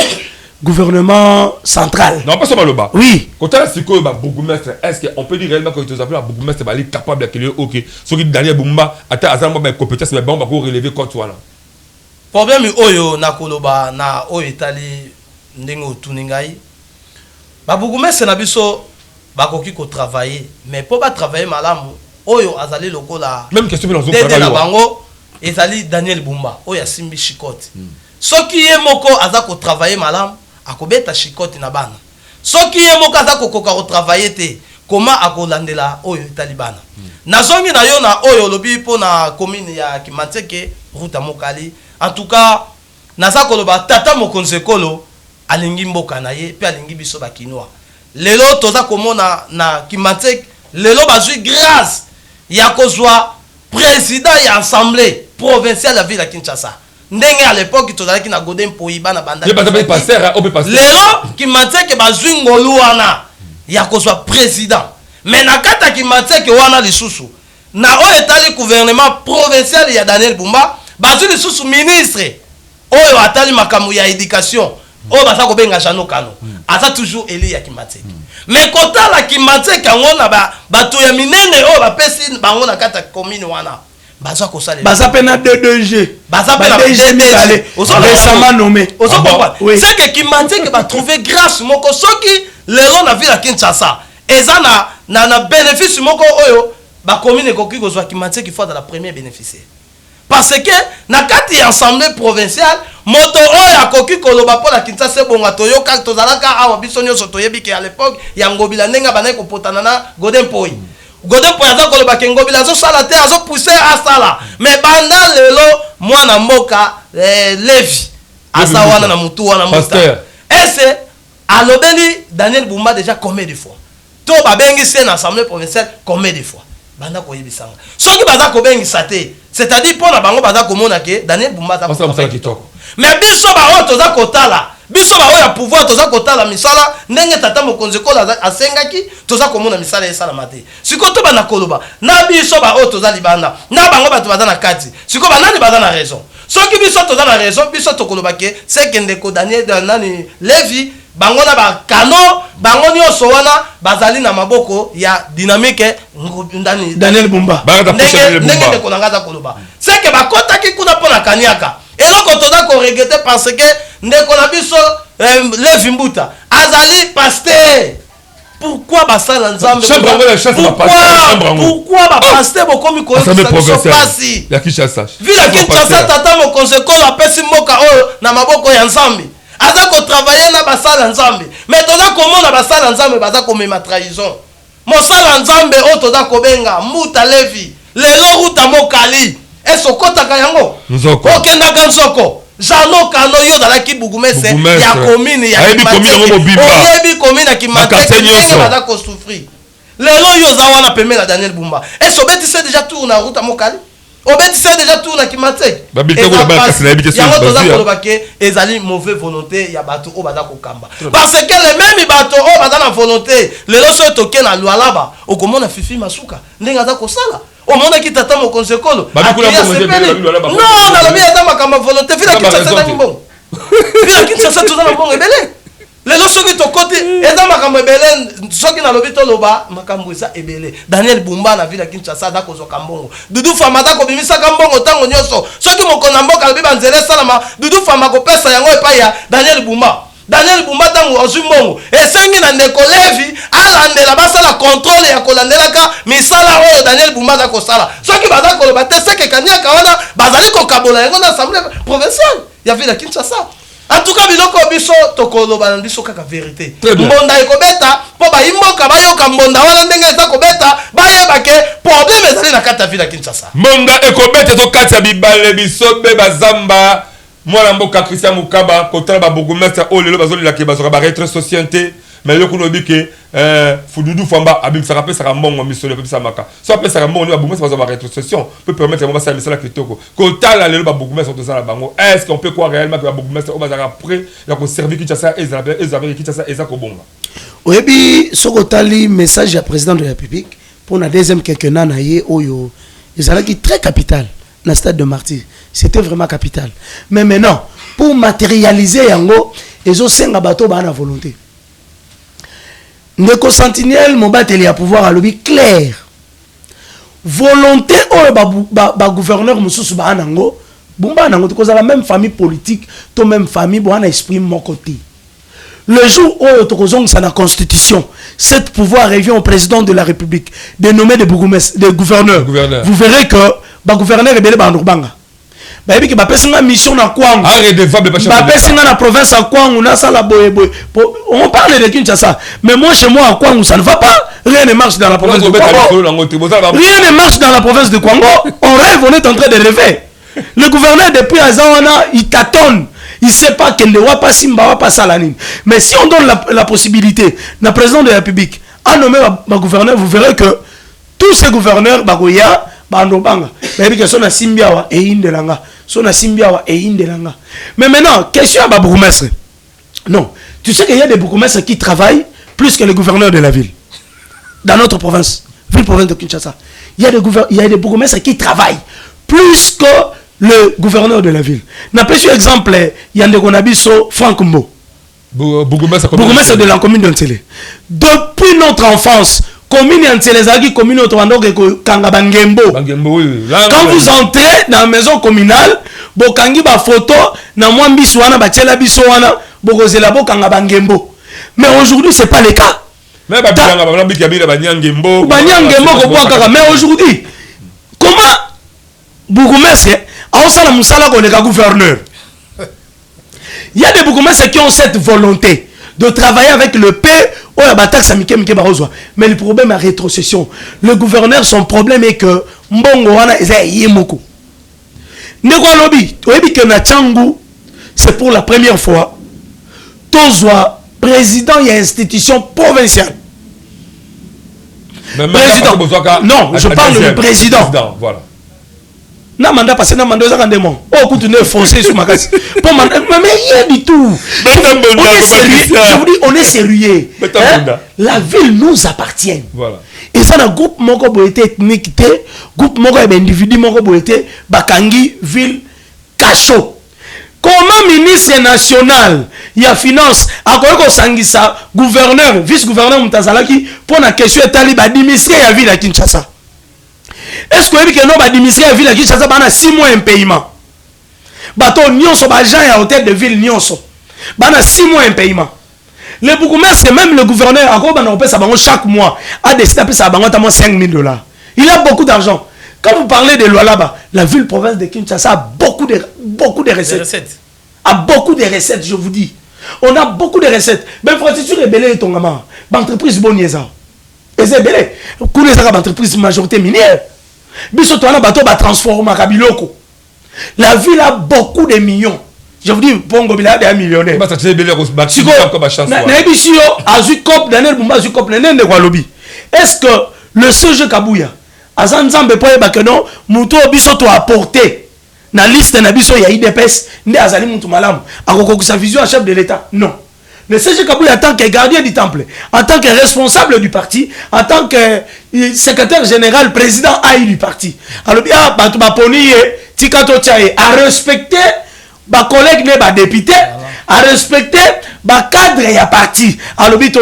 gouvernement central. Non, pas seulement le bas. Oui. Quand on a dit que bourgmestre, est-ce qu'on peut dire réellement que tu as appelé un bourgmestre capable de ok, ce qui Daniel Bumba, attends, à ça, compétence, mais bon, on va relever quand tu as là. problème oyo na koloba na oyo etali ndenge otuni ngai babugumese na biso bakoki ko travailler mais po ba travailler malamu oyo azali lokola même question dans dede na bango ezali Daniel Bumba oyo asimbi shikoti soki ye moko aza ko travailler malamu akobeta shikoti na bana soki ye moko aza ko koka ko travailler te comment akolandela oyo etali bana nazongi na yo na oyo lobi po na commune ya Kimateke Ruta Mokali en tout cas naza koloba tata mokonzekolo alingi mboka na ye pe alingi biso bakinoa lelo toza komona na Kimateke lelo bazui grâce ya kozwa président ya assemblée provinciale ya ville ya Kinshasa ndenge à l'époque tozalaki na Godin Poiba na banda lelo Kimateke bazui ngolu wana ya kozwa président mais na kata Kimateke wana lisusu na oyo etali gouvernement provincial ya Daniel Bumba bazui lisusu ministre oyo atali makambo ya éducation oyo baza kobenga Jano Kano aza toujours eli ya Kimateke mais kotala Kimateke ngona bato ya minene oyo bapesi bango na kata commune wana baza kosala baza pena 2G baza pena DG Mibale récemment nommé c'est que Kimateke ba trouver grâce moko soki lelo na ville ya Kinshasa eza na bénéfice moko oyo ba commune koki kozwa Kimateke fois dans la première bénéficiaire parce que na kati ya assemblée provinciale moto oyo akoki koloba po la Kinshasa bonga toyoka tozalaka awa biso nyonso toyebi ke à l'époque ya ngobila ndenga bana ko potana na Godin Poi aza koloba ke ngobila zo sala te azo pousser à sala mais banda lelo mwana mboka Levi asa wana na mutu wana muta ese alobeli Daniel Bumba déjà combien de fois to babengi se na assemblée provinciale combien de fois banda ko yebisanga soki baza ko bengi sate c'est-à-dire pour na bango baza ko mona ke Daniel Bumba za ko kitoko mais biso ba oto za kotala biso ba oya pouvoir toza kotala misala ndenge tata mokonzi kola asengaki toza ko mona misala esala mate siko to bana koloba na biso ba oto za libanda na bango bato baza na kati siko banani baza na raison soki biso toza na raison biso to koloba ke sekende ko Daniel nani Levi bango na ba kano bango nyonso wana bazali na maboko ya dynamique ndani Daniel Bumba ndenge de kolanga za koloba c'est que bakota ki kuna pona kaniaka eloko toza ko regretter parce que ndeko na biso Levi Mbuta azali pasteur pourquoi basala nzambe pourquoi ba pasteur bokomi ko pasi ya Kinshasa vila Kinshasa tata mokonzekolo apesi mboka oyo na maboko ya nzambe aza ko travailler na basala nzambe mais toza komona basala nzambe baza komema trahison mosala nzambe oyo toza kobenga Mbuta Levi lelo Ruta Mokali esokotaka yango okendaka nzoko Jano Kano yo zalaki bugumese ya commune ya oyebi commune ya Kimateke ndenge baza ko souffrir lelo yo za wana pemela Daniel Bumba esobeti se déjà tour na Ruta Mokali obeti se déjà tour na Kimateke yango toza koloba ke ezali mauvaise volonté ya bato o baza kokamba parce que les mêmes bato o baza na volonté lelo so toke na Lualaba okomona Fifi Masuka ndenge aza kosala omona ki tata mokonzekolo non na lobi eza makambo volonté vila Kinshasa na mbongo vila Kinshasa toza na mbongo ebele lelo soki tokoti eza makambo ebele soki na lobi toloba makambo eza ebele Daniel Bumba na vila Kinshasa aza kozwa mbongo Dudu Fama aza kobimisaka mbongo ntango nyonso soki mokona mboka lobi banzela esalama Dudu Fama kopesa yango epai ya Daniel Bumba tango ozwi mbongo esengi na ndeko Levi alandela basala contrôle ya kolandelaka misala oyo Daniel Bumba aza kosala soki baza koloba te seke kaniaka wana bazali kokabola yango na assemblée provinciale ya ville ya Kinshasa en tout cas biloko biso tokoloba na biso kaka vérité mbonda ekobeta po bayimboka bayoka mbonda wana ndenge eza kobeta bayeba ke problème ezali na kati ya ville ya Kinshasa mbonda ekobeta tokati ya bibale bisobe bazamba mwana mboka Christian Mukaba kotala ba bourgmestre o lelo bazolela ke bazoka ba retraite société mais loko no bike Fududu Famba abim ça rappelle ça mbongo misolo pe ça maka so appelle ça mbongo ba bourgmestre bazoka ba rétrocession peut permettre moi ça misala kitoko kotala lelo ba bourgmestre to za bango est-ce qu'on peut croire réellement que ba bourgmestre o bazaka prêt ya ko servir Kinshasa et Zabé Kinshasa et za ko bonga oyebi sokotali message ya président de la République pour la deuxième quinquennat na ye oyo ezalaki très capital na stade de Martyr c'était vraiment capital mais maintenant pour matérialiser yango ezo senga bato ba na volonté ndeko Sentinelle mobateli ya pouvoir à lobby clair volonté oyo ba gouverneur mususu ba nango Bumba nango cause la même famille politique, to même famille bon esprit mon côté. Le jour où autokozong ça la constitution, cet pouvoir revient au président de la République de nommer des gouverneurs. Vous verrez que ba gouverneur est belé ba ndobanga. Ba yebi que ba pesinga mission na kwang. Arredevable ba ba pesinga na province à kwang na sala boye. On parle de Kinshasa, mais moi chez moi à kwang ça ne va pas. Rien ne marche dans la province de Kwango. Rien ne marche dans la province de Kwango. On rêve, on est en train de rêver. Le gouverneur depuis Azawana, il tâtonne. Il ne sait pas qu'il ne va pas Simba, pas Salanine. Mais si on donne la possibilité, le président de la République a nommé ma gouverneur, vous verrez que tous ces gouverneurs, Bagoya, Bandobanga, mais que son a Simbiawa et Indelanga. Son a Simbiawa et Indelanga. Mais maintenant, question à Babourgmestre. Non. Tu sais qu'il y a des bourgmestres qui travaillent plus que les gouverneurs de la ville. Dans notre province, ville-province de Kinshasa. Il y a des bourgmestres qui travaillent plus que le gouverneur de la ville. N'a pas eu exemple, il y a des Gonabiso, Franck Mbo. Bourgmestre de la commune d'Antélé. Depuis notre enfance, commune d'Antélé, commune de Kangabangembo. Quand vous entrez dans la maison communale, vous avez une photo, vous avez une photo, mais aujourd'hui, ce n'est pas le cas. Mais aujourd'hui, comment Bourgmestre a Moussala comme gouverneur? Il y a des bourgmestres qui ont cette volonté de travailler avec le paix. Mais le problème est la rétrocession. Le gouverneur, son problème est que c'est pour la première fois. Tozwa président et institution provinciale. Président. Non, je parle du président. Voilà. Na mandat passé na mandat ça rendement. Oh écoute ne foncé sur ma casse. Pour mais rien du tout. Je vous dis on est sérieux. La ville nous appartient. Voilà. Et ça un groupe moko boité ethnique té, groupe moko individu moko boité bakangi ville Kacho. Comment ministre national il y a finance a ko sangisa gouverneur vice-gouverneur Mutazalaki pour la question taliba administrer la ville à Kinshasa. Est-ce que vous avez dit que ville à Kinshasa a 6 mois un paiement? Bateau nyonso ba gens à hôtel de ville nyonso. Bana 6 mois un paiement. Le bourgmestre même le gouverneur a chaque mois a décidé de payer 5 000 $. Il a beaucoup d'argent. Quand vous parlez de loi là-bas, la ville province de Kinshasa a beaucoup de recettes. A beaucoup de recettes, je vous dis. On a beaucoup de recettes. Même Francis Rebelle et ton gamin. L'entreprise Boniesa. Et c'est belé. Pour les entreprises majorité minière. Biso to na bateau ba transformer kabiloko. La ville a beaucoup de millions. Je vous dis Bongo Bila est millionnaire. Ba ça c'est belé comme ba chance. Na bisio azukop Daniel Bumba azukop nende kwa lobby. Est-ce que le CG Kabuya azanzambe po ba que non muto biso to apporter na liste na biso ya IDPS ndi azali mutu malamu akoko sa vision à chef de l'état? Non. Le CG Kabuya en tant que gardien du temple, en tant que responsable du parti, en tant que secrétaire général, président AI du parti. Alors, à respecter les collègues, les députés, à respecter les cadres et les partis. Alors, il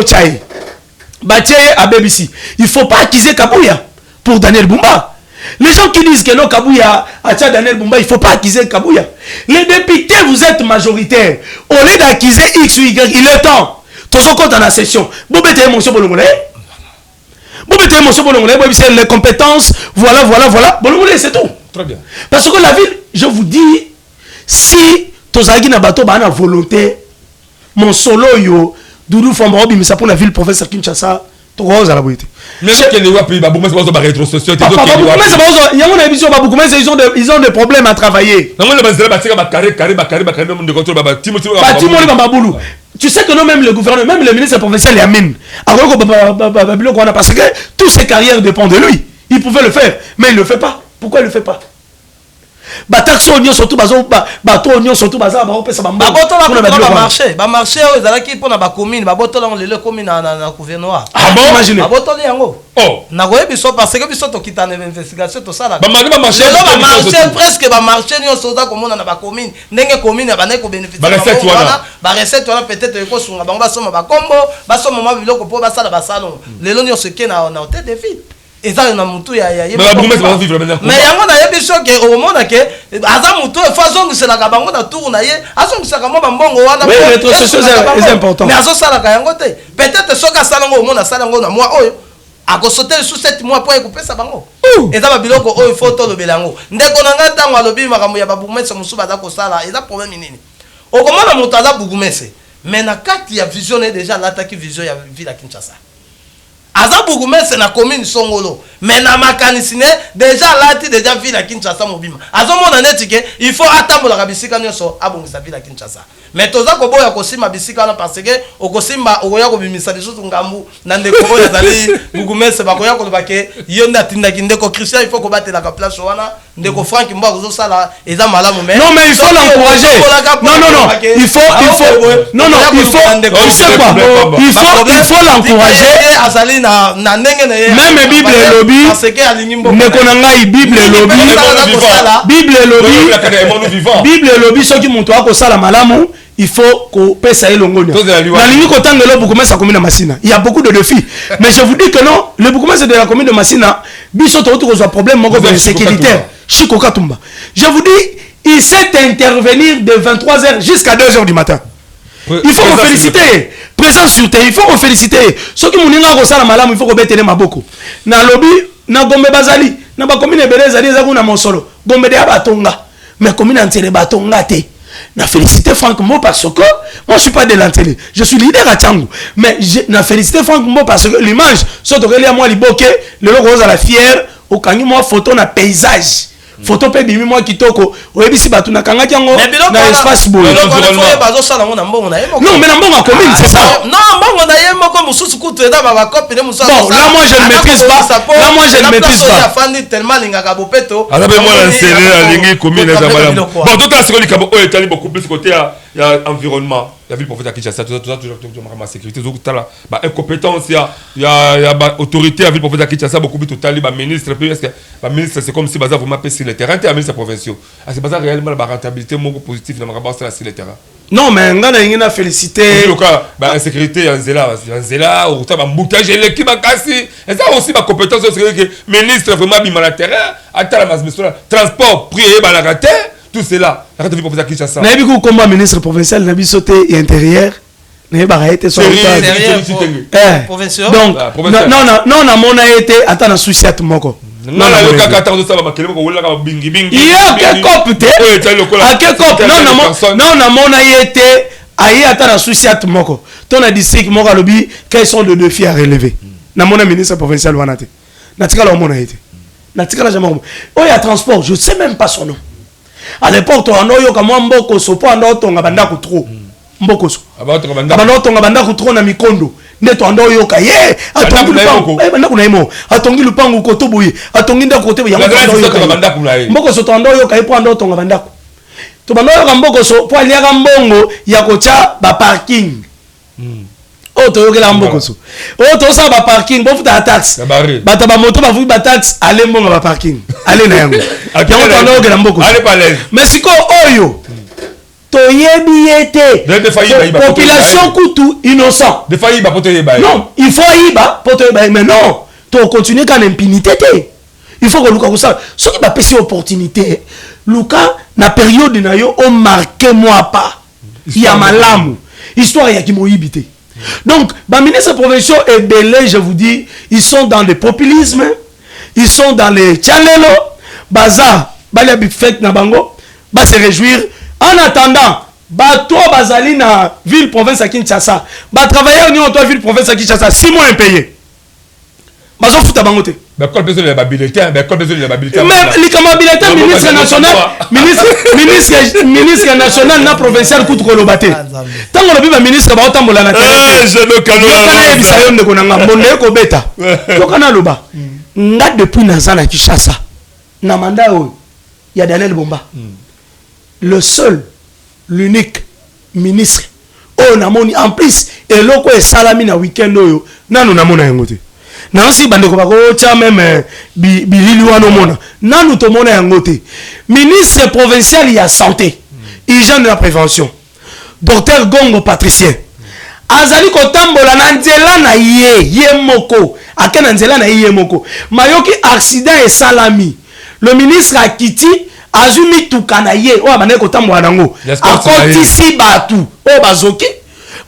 ne faut pas accuser Kabuya pour Daniel Bumba. Les gens qui disent que non, Kabuya, Daniel Bumba, il ne faut pas accuser Kabuya. Les députés, vous êtes majoritaires. Au lieu d'accuser X ou Y, il est temps. Tout ce compte dans la session. Vous mettez émotion pour le monde. Vous mettez émotion pour le monde. Les compétences, voilà. C'est tout. Très bien. Parce que la ville, je vous dis, si Tozagi Nabato a une volonté, mon solo, Doudou Fambarobi, mais ça pour la ville, professeur Kinshasa, Rose à la beauté. Mais ils ont des problèmes à travailler. Tu sais que nous, même le gouvernement, même le ministre provincial Yamine, parce que toutes ses carrières dépendent de lui. Il pouvait le faire, mais il ne le fait pas. Pourquoi il ne le fait pas? Bataxo oignon surtout bateau oignon surtout bazar ba opesa bamba ba marché ezalaki pona ba commune ba botola le commune na gouvernorat. Ah bon, imaginez ba botola yango. Oh na goye biso parce que biso to kitana investigation to sala ba marché presque ba marché nyo soda komona na ba commune ndenge commune ba ne ko bénéficier ba recette wana peut-être ko sunga bango ba soma ba kombo ba soma ma biloko po ba sala ba salon lelo nyo se ke na hôtel de ville. Et ça, on a monté à mais yango na yebi biso ke au monde ke azamu to façon que c'est la kabango na tour na ye azongi saka mo mbongo wana oui les réseaux sociaux c'est important mais azo sala ka yango te peut-être soka sala ngo au monde sala ngo na moi oyo akosote sous 7 mois pour ekopesa bango eza ba biloko oyo photo lo belango ndeko na ngata tango alobi makambo ya babugumese musuba za ko sala eza problème nini okomona moto aza bugumese mais na kati ya vision est déjà l'attaque vision ya ville à Kinshasa aza bugumese na commune Songolo mais na makanisi ne déjà lati déjà ville à Kinshasa mobima azomona neti ke il faut atambola ka bisika nyonso abongisa ville à Kinshasa mais toza ko boya ko sima bisika na parce que okosimba okoya ko bimisa lisusu ngambu na ndeko oyo azali bugumese bakoya ko bake yonda tindaki ndeko Christian il faut ko batela ka place wana ndeko Frank mbo azo sala eza malamu mais non mais il faut l'encourager non il faut non il faut tu sais quoi il faut l'encourager azali na ndenge na même Bible lobby parce que alingi mbo ndeko na ngai Bible lobby Bible lobby soki muntu akosala malamu il faut qu'on pèse à l'ongonia. Il y a beaucoup de défis. Mais je vous dis que non, le Boukoumès de la commune de Massina, Bissot a un problème sécuritaire. Chiko Katumba. Je vous dis, il sait intervenir de 23h jusqu'à 2h du matin. Il faut vous féliciter. Présent sur terre, il faut vous féliciter. Ceux qui m'ont dit que ça malam, il faut que vous maboko. Na lobby, na Gombe Bazali, na ba commune Belezali, na Monsolo. Gombe de Abatonga. Mais commune entière Batonga te. Na félicité Franck Mbo parce que moi je suis pas de l'antenne, je suis leader à Tchangou, mais na félicité Franck Mbo parce que l'image surtout que moi liboke le logo à la fière au kangi moi photo na paysage photo pe bimi moi kitoko oyebisi batu na kanga kyango na espace boy non mais na mbongo commune c'est ça non mbongo na yemo comme mususu kutu eda ba copine mususu bon là moi je ne maîtrise pas afandi tellement lingaka bopeto azabe moi lancer alingi commune za malamu bon tout ça c'est que kabo oyo tali beaucoup plus côté ya environnement la ville prophète à Kinshasa toujours ma sécurité toujours tala ba incompétence ya ba autorité à ville prophète à Kinshasa beaucoup plus total ba ministre parce que ba ministre c'est comme si bazar vraiment passer le terrain et ministre provinciaux c'est bazar réellement la rentabilité moko positif na makaba sur le terrain non mais ngana ngina féliciter le cas ba insécurité en zela ou ta ba mboutage l'équipe bakasi et ça aussi ba compétence que ministre vraiment bima la terrain atala mas transport prier ba la raté tout cela la radio pour Kinshasa na biku combat ministre provincial na bisoté et intérieur na ba été sur provincial donc non na mona été ata na souci at moko non na yoka kata zo sala makele ko wala ka bingi ya ke copte non na mona été ayi ata na souci at moko ton a district moko lobi quels sont les défis à relever na mona ministre provincial wana te na tikala mona été na tikala jamais oh il y a transport je sais même pas son nom. À l'époque, on a eu comme un mboko so po ando tonga banda ku trop mboko so abando tonga banda ku trop na mikondo neto ando yo ka ye atongi lupango banda ku na imo atongi lupango ko to boye atongi nda ko te ya mboko so to ando yo ka po ando tonga banda ku to bando yo ka mboko so po alia ka mbongo ya ko cha ba parking oh to yo ke la mboko so oh to sa ba parking bo futa tax bata ba moto ba fu ba tax ale mbongo ba parking ale na yango mais si oyo toyebi ete population kutu innocent non il faut iba pour te mais non to continuer quand impunité il faut que luka ko ça ce qui va passer opportunité luka na période na yo on marqué moi pas il y a malamu histoire ya kimoyibité donc ba ministre provinciaux et belé je vous dis ils sont dans le populisme ils sont dans les chalelo baza balia big fête na bango ba se réjouir en attendant ba to bazali na ville province à Kinshasa ba travailler ni auto ville province à Kinshasa 6 mois impayés bazo futa bango te ba col besoin de la bulletin ba col besoin de la bulletin mais li kama bulletin ministre national ministre national na provincial kutu ko lobate tango lobi ba ministre ba otambola na télé je le kana bisa yo ndeko na ngambonde ko beta to kana loba nga depuis nazana Kinshasa na mandat il y a Daniel Bomba le seul l'unique ministre oh namoni en plus et loko e salami na weekend oyo nanu namona yango te na aussi bandeko bako cha même bilili wana mona nanu to mona yango te ministre provincial ya santé hygiène de la prévention docteur Gongo Patricien azali kotambola na nzela na ye moko akena nzela na ye moko mayoki accident e salami le ministre Akiti azumi tukanaye o amane ko tamwa nango akotisi batu o bazoki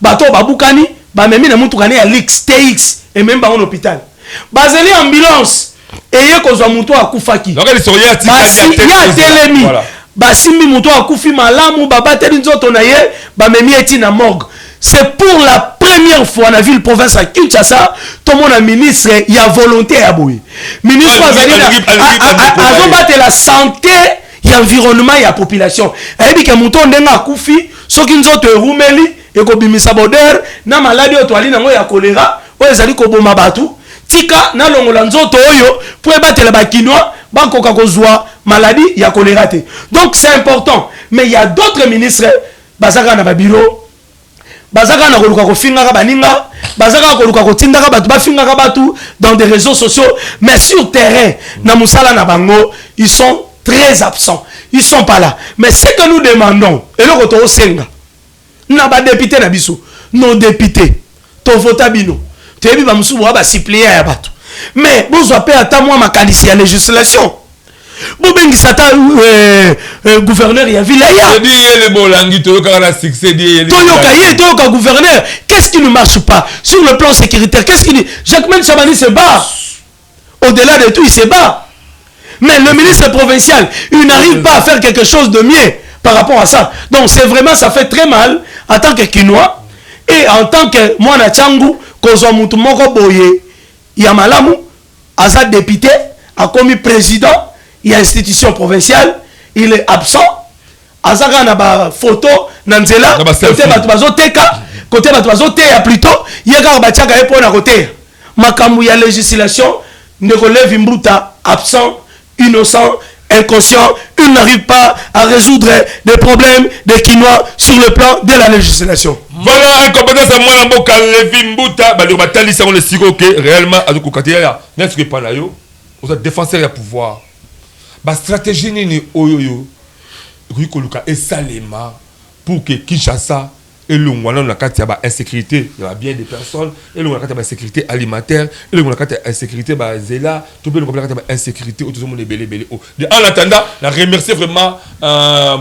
bato babukani ba memi na mutukane ya LXTX et même ba en hôpital bazeli ambulance eye kozwa muto akufaki donc il soya ya telemi basimbi muto akufi malamu babateli nzoto na ye ba memi eti na morgue. C'est pour la première fois dans la ville province à Kinshasa, tout le monde a ministre, il y a volonté à bouiller. Ministre a battu la santé, il y a environnement, il y a population. Et puis, quand on a koufi, ceux qui nous ont roumeli, et qu'on bimisa boder, na maladie au toali, na ya choléra, ou les ali ko boma batu, tika na longola nzoto oyo, pour battre la bakinois, banko kakozwa maladie, il y a choléra. Donc c'est important. Mais il y a d'autres ministres, bazaka na babiro, bazaka na koluka kofinga baninga bazaka koluka kotinda batu bafinga batu dans des réseaux sociaux, mais sur terrain na musala na bango ils sont très absents, ils sont pas là. Mais ce que nous demandons et le koto osenga na ba député na biso nos députés to vota bino tebi ba musubu ba supplier ya batu mais bozwa pe ata moi makanisi ya législation Bobengi sata gouverneur ya Vilaya. Toyoka gouverneur. Qu'est-ce qui ne marche pas sur le plan sécuritaire? Qu'est-ce qui dit? Jacquemin Chabani se bat. Au-delà de tout, il se bat. Mais le ministre provincial, il n'arrive pas à faire quelque chose de mieux par rapport à ça. Donc c'est vraiment, ça fait très mal en tant que Kinois et en tant que Mwana Tchangu, Kozo Mutumoko Boye, Yamalamu, Azad député, a commis président. Il y a institution provinciale, il est absent. Azaka na ba photo nanzela côté batubazo teka côté batubazo teya plutôt yeka batiaka epo na côté makambu ya législation ne relève Mbuta absent, innocent, inconscient, il n'arrive pas à résoudre des problèmes des Kinois sur le plan de la législation. Voilà, incompétence à moi na mboka Levi Mbuta ba batali ça on le siko que réellement azuko katia n'est-ce que pas là yo aux défenseurs ya pouvoir. La stratégie ni oyoyo rikoluka esalema pour que Kinshasa et le Rwanda na kati ya insécurité il y a bien des personnes et le Rwanda insécurité alimentaire et le Rwanda insécurité zela tout le Rwanda insécurité autour de belé en attendant la remercier vraiment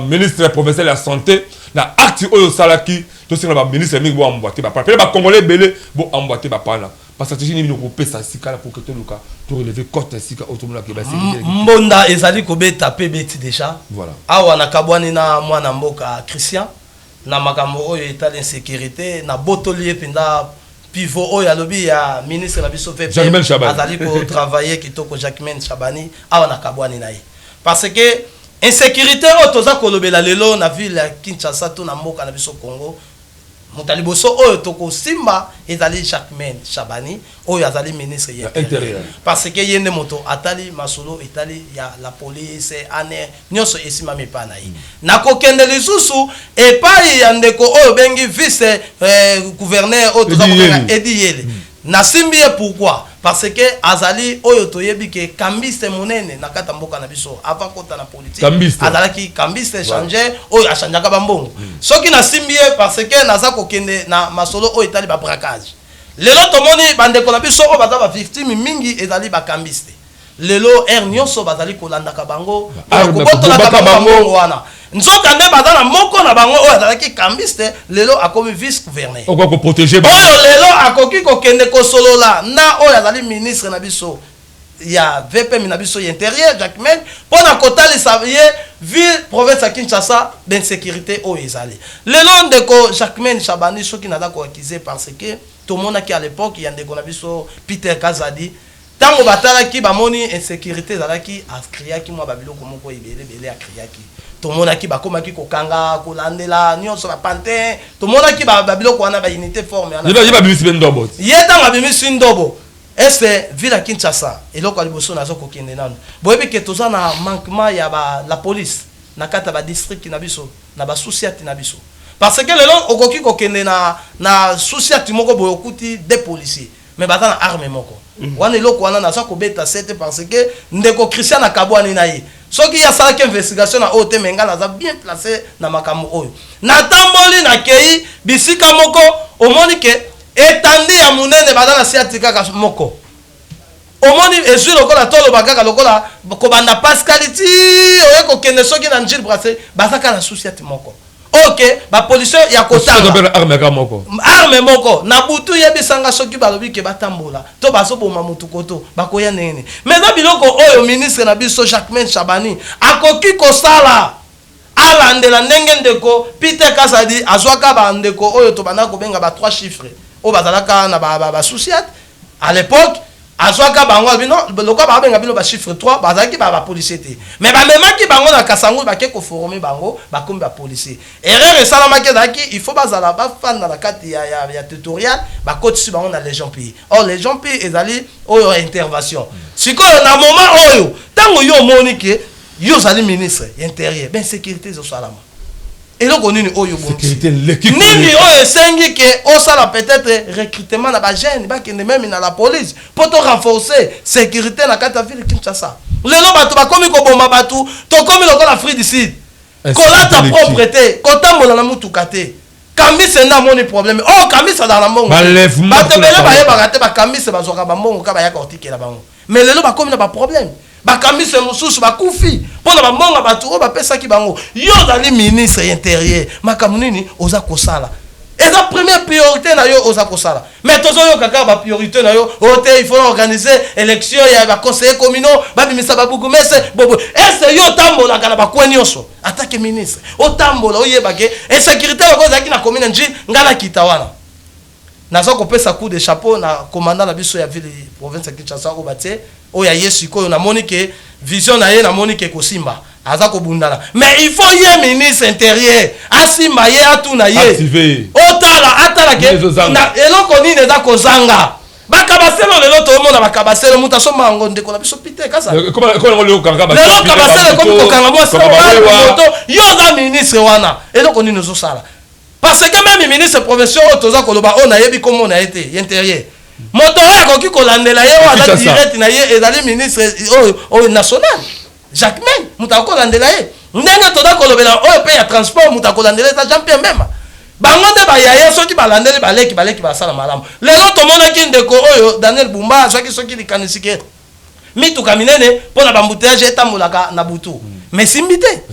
ministre provincial de la santé na acte oyo salaki to c'est le ministre mingi bo emboîter ba parler ba congolais belé bo emboîter ba pana. Parce que stratégie ni ko pesa sika pour que toluka pour relever côté sika automobile ke ba sécurité mbonda ezali ko beta pe beti déjà voilà awa na kabwani na mwana mboka Christian na makambo oyo état d'insécurité na botolier penda pivot oyo alobi ya ministre na biso VP azali ko travailler kitoko Jacquemin Chabani awa na kabwani na ye parce que insécurité oyo toza kolobela lelo na ville ya Kinshasa to na mboka na biso Congo Mutaliboso oyo toko simba ezali Jacquemin Chabani oyo azali ministre ya intérieur parce que yende moto atali masolo etali ya la police ane nyoso esima mepana yi na kokende lisusu epai ya ndeko oyo bengi vice gouverneur oyo tozakoka Edi Yele na simbi pourquoi parce que azali oyo toyebi ke kambiste monene na kata mboka na biso avant kota na politique azalaki kambiste changer oyo achanjaka bambongo soki na simbi parce que naza kokende na masolo oyo etali ba braquage lelo tomoni bandeko na biso oyo baza ba victime mingi ezali ba kambiste lelo nyonso bazali kolandaka bango kobotola bango wana nzoka nde baza na moko na bango oyo azalaki kambiste lelo akomi vice gouverneur okwa ko protéger oyo lelo akoki kokende kosolola na oyo azali ministre na biso ya VP na biso ya intérieur Jacquemin pona kotalisa ye ville province ya Kinshasa d'insécurité oyo ezali lelo ndeko Jacquemin Chabani soki naza ko accuser parce que tout le monde qui à l'époque ya ndeko na biso Peter Kazadi tango batalaki bamoni insécurité ezalaki akriaki mwa babiloko moko ebele akriaki tomonaki bakomaki kokanga kolandela nyonso ba pantin tomonaki babiloko wana ba unité forme wana yeba bimisi ndobo yeta bimisi ndobo est ville à Kinshasa eloko liboso nazo kokende nano boyebi ke toza na manquement ya la police na kata ba district na biso na ba société na biso parce que lelo okoki kokende na société moko boyokuti des policiers mais baza na arme moko wana eloko wana naza kobeta sete parce que ndeko Christian akabwani na ye soki ya salaki investigation na ote menga naza bien placé na makambo oyo na tamboli na kei bisika moko omoni ke etandi ya munene badala siatika moko omoni ezwi lokola tolo bakaka lokola kobanda pascality oye kokende soki na njili brasserie bazaka na souci ati moko ok bapolisi ya kotanga arme moko na butu yebisanga soki balobi ke batambola to bazoboma mutu koto bakoya nene mais na biloko oyo ministre na biso Jacquemain Chabani akoki kosala alandela ndenge ndeko Peter Kasadi azwaka bandeko oyo tobanda kobenga ba 3 chiffres o bazalaka na ba souciate à l'époque azwaka bango bino lokola babenga bino ba chiffre 3 bazalaki ba policier te mais bamemaki bango na Kasangu bake ko former bango bakomi ba policier erreur esalamaki ezalaki il faut bazala bafanda na kati ya tutorial bakotisi bango na Légion Pays or Légion Pays ezali oyo intervention sikoyo na moment oyo tango yo moni ke yo zali ministre intérieur ben sécurité zo salama eloko nini oyo sécurité l'équipe nini oyo esengi ke osala peut-être recrutement na ba jeune bakende même na la police pour to renforcer sécurité na kati ya ville Kinshasa lelo bato bakomi koboma bato tokomi lokola Afrique du Sud kolata propreté kotambola na mutuka te Kamise na moni problème oh Kamise dans la mbongo bato bele bayebaka te ba Kamise bazwaka ba mbongo ka bayaka otikela bango mais lelo bakomi na ba problème bakamise mususu bakufi pona bamonga batu o bapesaki bango yo dali ministre intérieur makambo nini oza kosala eza première priorité na yo oza kosala mais tozo yo kaka ba priorité na yo ote il faut organiser élection ya ba conseiller communaux babimisa ba bougumese bobo est yo tambola kana ba kweni oso attaque ministre o tambola oyebake insécurité bakozaki na commune nji ngala kitawana nazo kopesa coup de chapeau na commandant la biso ya ville province ya Kinshasa o batie oya yesu koyo na monike vision na ye na monike kosimba aza ko bundala mais il faut ye ministre intérieur asimba ye atuna ye otala atala ke na eloko nini eza kozanga bakabaselo lelo to mona bakabaselo muta soma ngo ndeko na biso pite kasa comment le kanga lelo kabaselo komi ko kanga mwasa moto yo za ministre wana eloko nini zo sala parce que même ministre provincial toza koloba on a yebi comme on a été intérieur moto akoki kolandela ye wa direct na ye ezali ministre o national Jacquemain muta kolandela ye ndenge toza kolobela o pe ya transport muta kolandela za Jean-Pierre Mbemba bango nde bayaya soki balandeli baleki basala malamu lelo tomonaki ndeko oyo Daniel Bumba soki likanisike mituka minene pona bambouteillage etambolaka na butu mais simbite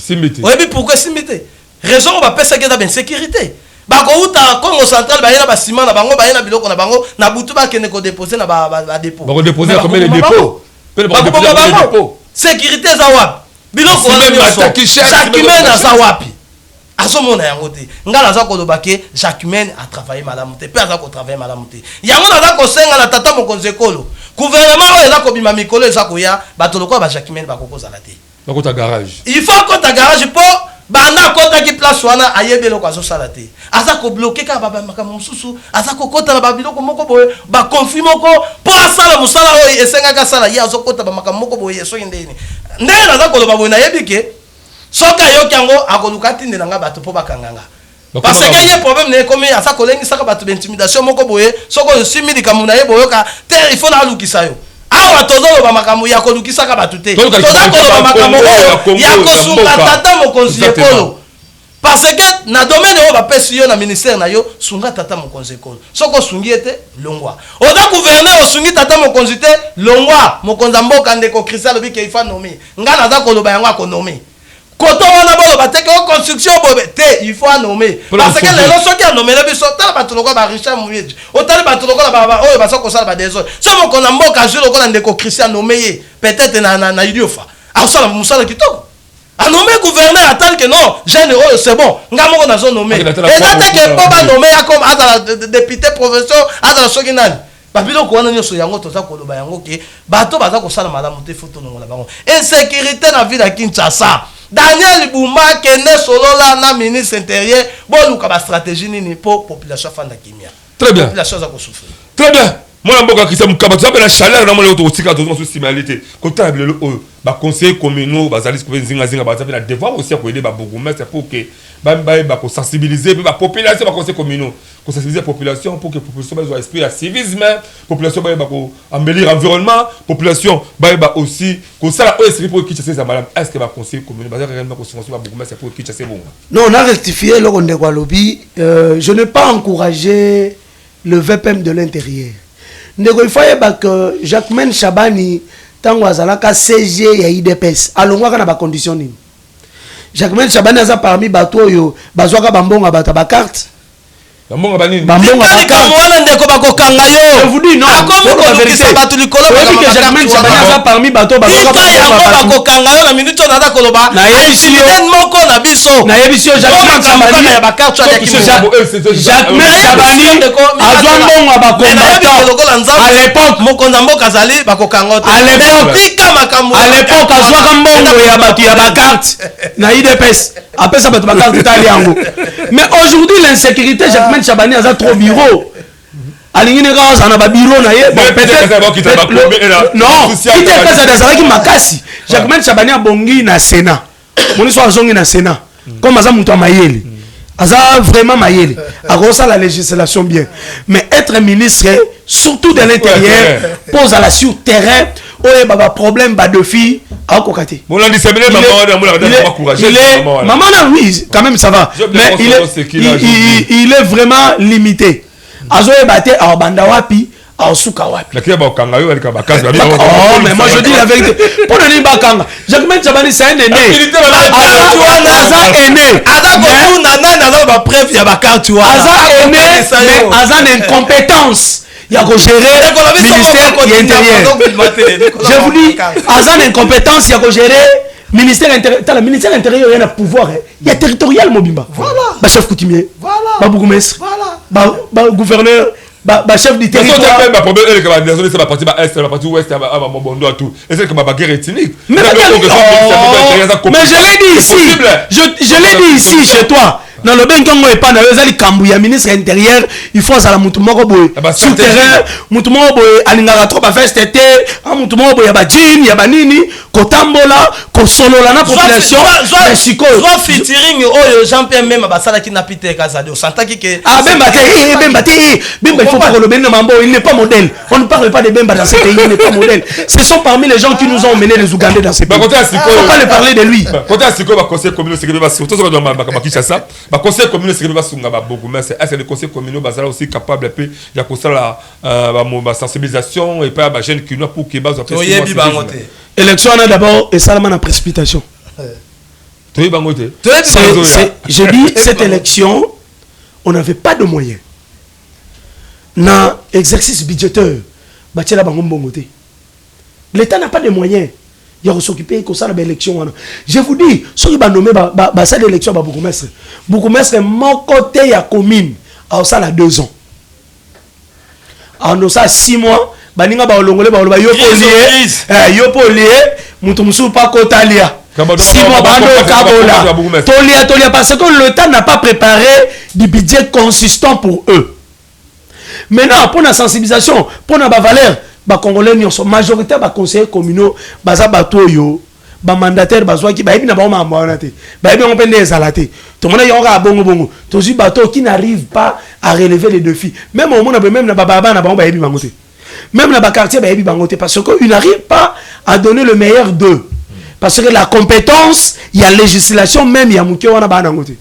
oyebi pourquoi simbite raison ba pesa ke da ben sécurité bakouta Congo central bayena ba ciment na bango bayena biloko na bango na butu bakende ko déposer na ba dépôt ba déposer comme les dépôts sécurité za wapi biloko wana Jacquemain na za wapi azomona yango te ngala za koloba ke Jacquemain a travaillé malamu te pe aza ko travailler malamu te yango na za ko senga na tata mokonzi ekolo gouvernement oyo eza ko bima mikolo eza ko ya bato lokola ba Jacquemain bakoko zala te bakota garage il faut ko ta garage po banda kota ki place wana ayebelo kwa zo sala te aza ko bloquer ka baba makambo mususu aza ko kota na babiloko moko boye ba conflit moko po asala musala oyo esenga ka sala ya zo kota ba makambo moko boye so ndeni ndeni aza ko loba boye na yebike soka yo kyango akoluka tinde nanga bato po bakanganga parce que y a problème ne comme asa ko lengi saka bato intimidation moko boye soko simili kamuna ye boyoka te il faut na lukisa yo awa tozoloba makambo ya kolukisaka bato te tozakoloba makambo oyo ya kosunga tata mokonzi ekolo parce que na domaine oyo bapesi yo na ministère na yo sunga tata mokonzi ekolo soko osungi ete longwa oza gouverneur osungi tata mokonzi te longwa mokonzi mboka ndeko Christian alobi ke ifa nomi nga naza koloba yango akonome koto wana boloba te ke construction bobe te il faut nommer parce que lelo soki anomele biso tala bato lokola ba Richard Mouyeji otali bato lokola ba oyo baso kosala ba désordre so moko na mboka jeu lokola ndeko Christian nommé peut-être na idiofa asala musala kitoko anommé gouverneur atali que non jeune oyo c'est bon nga moko na zo nommé et date que po ba nommé comme azala député professeur azala soki nani babiloko wana nyoso yango toza koloba yango ke bato baza kosala malamu te foto nongola bango insécurité na ville ya Kinshasa Daniel Bumba kende solola na ministre intérieur boluka ba stratégie nini pour population fanda kimia très bien population za ko souffrir très bien moi mboka kisa mukaba tu la chaleur na molo to tika to so similarité kota bilelo o ba conseiller communaux bazali ko zinga ba na devoir aussi ko aider ba bourgmestre pour que ba ko sensibiliser ba population ba conseiller communaux ko sensibiliser la population pour que population ba esprit de civisme population ba ko embellir environnement population ba aussi ko ça o esprit pour Kinshasa za madame est-ce que ba conseiller communaux ba réellement ko sensibiliser ba bourgmestre pour Kinshasa bon non on a rectifié le Rondekwa lobby je n'ai pas encouragé le VPM de l'intérieur. ndeko il faut que Jacquemaine Chabani tango azalaka CG ya IDPS alongwaka na ba condition nini. Jacquemaine Chabani aza parmi bato yo bazwaka bambonga bata ba carte. Bambonga banini? Bambonga ba carte. Mwana ndeko bakokanga yo. Je vous dis non. Pour la vérité. Bato likolo ba Jacquemaine Chabani aza parmi bato bazwaka bambonga bakokanga yo na minute on aza koloba. Na yebisi yo moko na biso. Na yebisi yo Jacquemaine Chabani ya ba carte ya kimoko. Jacquemaine Chabani azwa mbonga ba combattant. À l'époque mokonza mboka zali bakokanga to. À l'époque azwaka mbongo ya bato ya ba carte na IDPS. Après ça bato ba carte taliango. Mais aujourd'hui l'insécurité Jacquemaine Chabani a trop bureau. Alingine quand ça na ba bureau na ye. Non, il était pas ça dans qui makasi. Jacquemaine Chabani a bongi na Sénat. Mon histoire zongi na Sénat. Comme aza muto mayele. Aza vraiment mayele. A ça la législation bien. Mais être ministre surtout de l'intérieur pose à la sur terrain oye baba problème ba de filles à kokate. Mon lundi semaine maman là oui quand même ça va. Mais il est vraiment limité. Azoye baté a banda wapi a suka wapi. Oh mais moi je dis la vérité. Pour ne pas bakanga. Jacquemaine Chabani c'est un aîné. Aza aîné. Aza ko na na ba preuve ya bakanga tu vois. Aza aîné mais aza incompétence. Il y a que gérer le ministère intérieur. Je vous dis, Azan incompétence, il y a que gérer le ministère intérieur. Le ministère intérieur, il y a un pouvoir. Il y a territorial, Mobimba. Voilà. Bah, chef coutumier. Voilà. Bah, bourgmestre. Voilà. Bah, gouverneur. Bah, chef du territoire. Mais je l'ai dit ici. Je l'ai dit ici chez toi. Dans le ben Congo et pas dans les Kambouya ministre intérieur il faut à la mutumo boy sur terrain mutumo boy alingara trop ba feste été en mutumo boy ya ba jean ya ba nini kotambola ko solo la na population Mexico soit featuring oyo Jean-Pierre même ba sala ki na pite kazade o santaki que ah Bemba il faut pas le ben mambo il n'est pas modèle on ne parle pas de Bemba dans ce pays il n'est pas modèle ce sont parmi les gens qui nous ont emmenés les Ougandais dans ces pays faut pas le parler de lui côté Siko ba conseil communautaire c'est que ba surtout ça ba Kinshasa. Le conseil communal c'est beaucoup mais est-ce que le conseil communal est aussi capable de la sensibilisation et pas jeune qui n'a pour que base élection on a d'abord et ça la précipitation. Je dis cette élection on n'avait pas de moyens. Dans exercice budgétaire l'État n'a pas de moyens. Il y a s'occuper de ça l'élection. Je vous dis, ceux qui ont nommé ça l'élection à Bourgmestre. Bourgmestre est mon côté il y a commune. Alors ça a 2 ans. Alors ça 6 mois. Baninga ba olongole ba oloba yopo lié mutumsu pas kotalia. 6 mois bando kabola. Tolia parce que l'État n'a pas préparé du budget consistant pour eux. Maintenant pour la sensibilisation, pour la valeur ba congolais nyonso majorité ba conseillers communaux baza bato yo ba mandataire bazwa ki ba ebi na ba mamba te ba ebi on pende ezalate to mona yo ka bongo to zi bato qui n'arrive pas à relever les défis même au monde même na baba na ba ebi bangote même na ba quartier ba ebi bangote parce que ils n'arrivent pas à donner le meilleur d'eux parce que la compétence il y a législation même il y a muke wana ba nangote.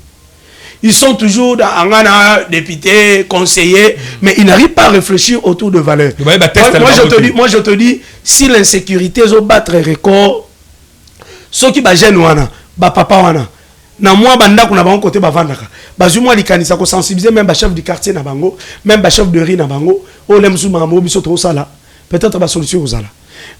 Ils sont toujours dans un député, conseiller, mais ils n'arrivent pas à réfléchir autour de valeurs. Moi, je te dis, si l'insécurité est battre record, ceux qui sont jeunes, papa, na moi, banda kuna bango côté bavandaka. Bazu moi likanisa ko sensibiliser même ba chef du quartier na bango, même ba chef de riz na bango, o lemsu mambo biso to sala. Peut-être ba solution aux ala.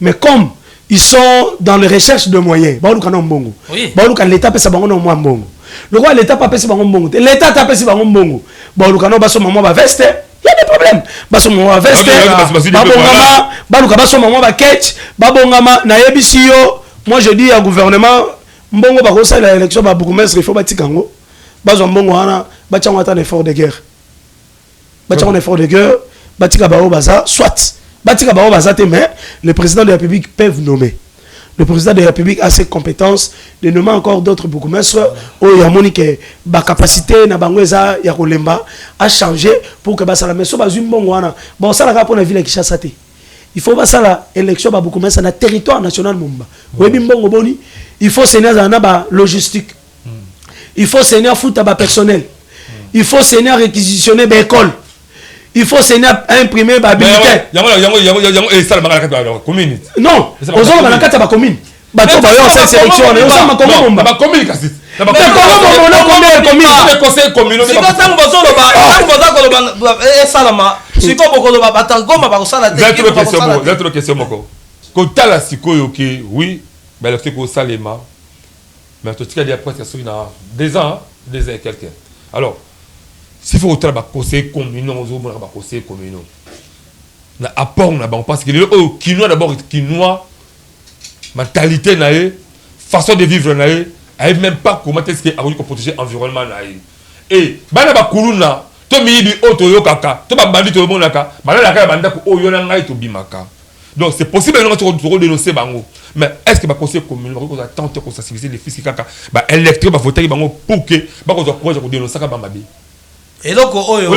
Mais comme ils sont dans les recherches de moyens, ba luka na mbongo. Ba luka l'état pesa bango na mwa mbongo. Le roi l'État pas payé bango mbongo. L'État t'a payé bango mbongo. Bon lukano baso maman ba veste, il y a des problèmes. Baso maman ba veste. Babongama, baluka baso maman ba ketch, babongama na yebisi yo. Moi je dis au gouvernement mbongo ba ko sala l'élection ba bourgmestre il faut batikango. Baso mbongo wana bachango ata effort de guerre. Bachango effort de guerre, batika ba baza soit batika ba baza te mais le président de la République peut nommer. Le président de la République a ses compétences de nommer encore d'autres bourgmestres où il y a monique ba capacité na bangweza ya kolemba a changé pour que basala meso bazum bongwana bon ça la pour la ville Kinshasa te il faut basala élection ba bourgmestre na territoire national mumba webi mbongo boni il faut sénat na ba logistique il faut sénat foot ba personnel il faut sénat réquisitionner ba école il faut saigner imprimer ba bulletin. Yango et ça la commune. Non, aux hommes na kata ba commune. Ba to ba yo cette sélection, on sama comment bomba. Ba commune kasi. Mais comment on a combien de communes? Le conseil communal. Si quand on bozo lo ba, et salama. Si ko boko lo ba batangoma ba sala te. L'autre question moko. Quand la sikoyo ki oui, ben le fait ko salema. Mais tu as dit après ça sur 2 ans, 2 ans et quelques. Alors, s'il faut autant ba conseil communal, on va ba conseil communal. Na apport na ba parce que le quinoa d'abord quinoa mentalité na façon de vivre na et même pas comment est-ce que pour protéger l'environnement na et bana ba kuluna to mibi oto yo kaka to ba bandi to monaka bana la ka banda ko oyo na ngai to bimaka. Donc c'est possible de dénoncer bango, mais est-ce que ba conseil communal ko za tenter ko sensibiliser les fils kaka ba électeurs ba voter bango pour que ba ko courage ko dénoncer ka bambabi. Et donc oyo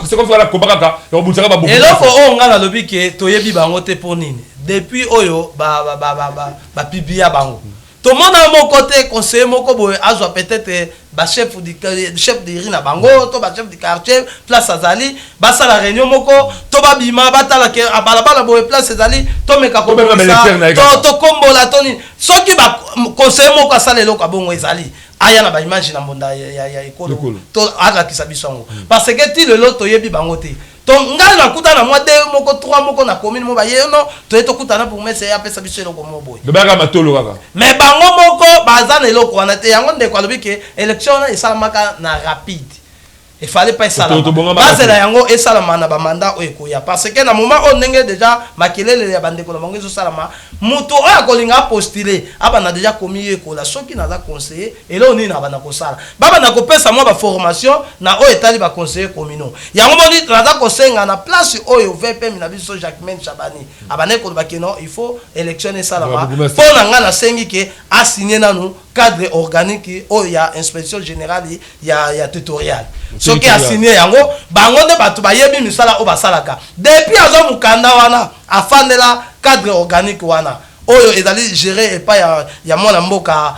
c'est comme ça la kobaka yo butaka ba beaucoup. Et donc on ngala lobi ke toyebi bango te pour nini depuis oyo ba pibia bango. Tout le monde a mon côté conseiller moko boy azwa peut-être ba chef de rina bango to ba chef du quartier place azali ba sala réunion moko to ba bima ba tala ke abala boy place azali to meka ko to kombola toni soki ba conseiller moko asala eloko abongo ezali aya na ba image na mbonda ya ekolo to ala kisabiso ngo parce que ti le loto yebi bango te. Donc, ngal na kuta na moi 2 moko 3 moko na commune mo ba yeno to eto kuta na pour me c'est apesa biso eloko mo boy. De baga matolo kaka. Mais bango moko bazana eloko wana te yango ndeko alobi ke élection na esalamaka na rapide. Il fallait pas ça. Base la yango esalama na ba mandat o ekoya parce que na moment on ndenge déjà makelele ya bandeko na bango zo salama muto o akolinga postuler aba na déjà commis ekola soki na za conseiller et là on ni na bana ko sala baba na ko pesa moi ba formation na o etali ba conseiller communaux yango moni na za ko senga na place oyo VPM na biso Jacquemaine Chabani abane ko ba ke non il faut électionner salama pour na nga na sengi ke a signer nanu cadre organique o ya inspection générale ya tutorial. Ce qui a signé yango bango de batu bayebi misala o basalaka depuis azo mukanda wana afandela cadre organique wana oyo ezali gérer et pas ya mona mboka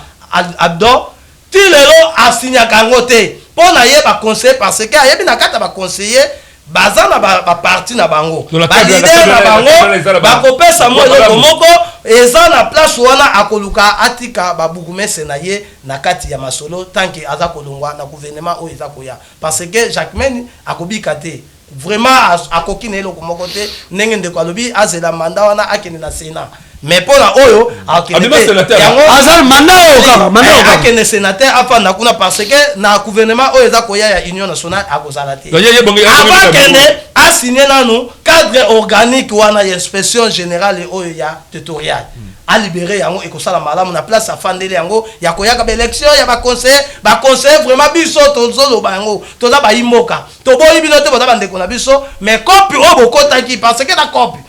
abdo ti lelo asinya kango te pona yeba conseiller parce que ayebi na kata ba conseiller bazana ba parti na bango ba leader na bango ba kopesa mo eloko moko eza na place wana akoluka atika ba bukumese na ye na kati ya masolo tanki aza kolongwa na gouvernement o eza koya parce que Jacquemaine akobika te vraiment akoki na eloko moko te ndenge ndeko alobi azela mandat wana akende na Sénat mais pour la oyo azal mandat akende sénateur afanda kuna parce que na gouvernement oyo eza koya ya union nationale akozala te avant kende asigné nanu cadre organique wana ya inspection générale oyo ya tutorial a libéré yango ekosala malamu na place afandeli yango ya koyaka ba élection ya ba conseiller vraiment biso tozolo bango toza ba imoka to boyi bino te boza bandeko na biso mais copie o bokotaki parce que na copie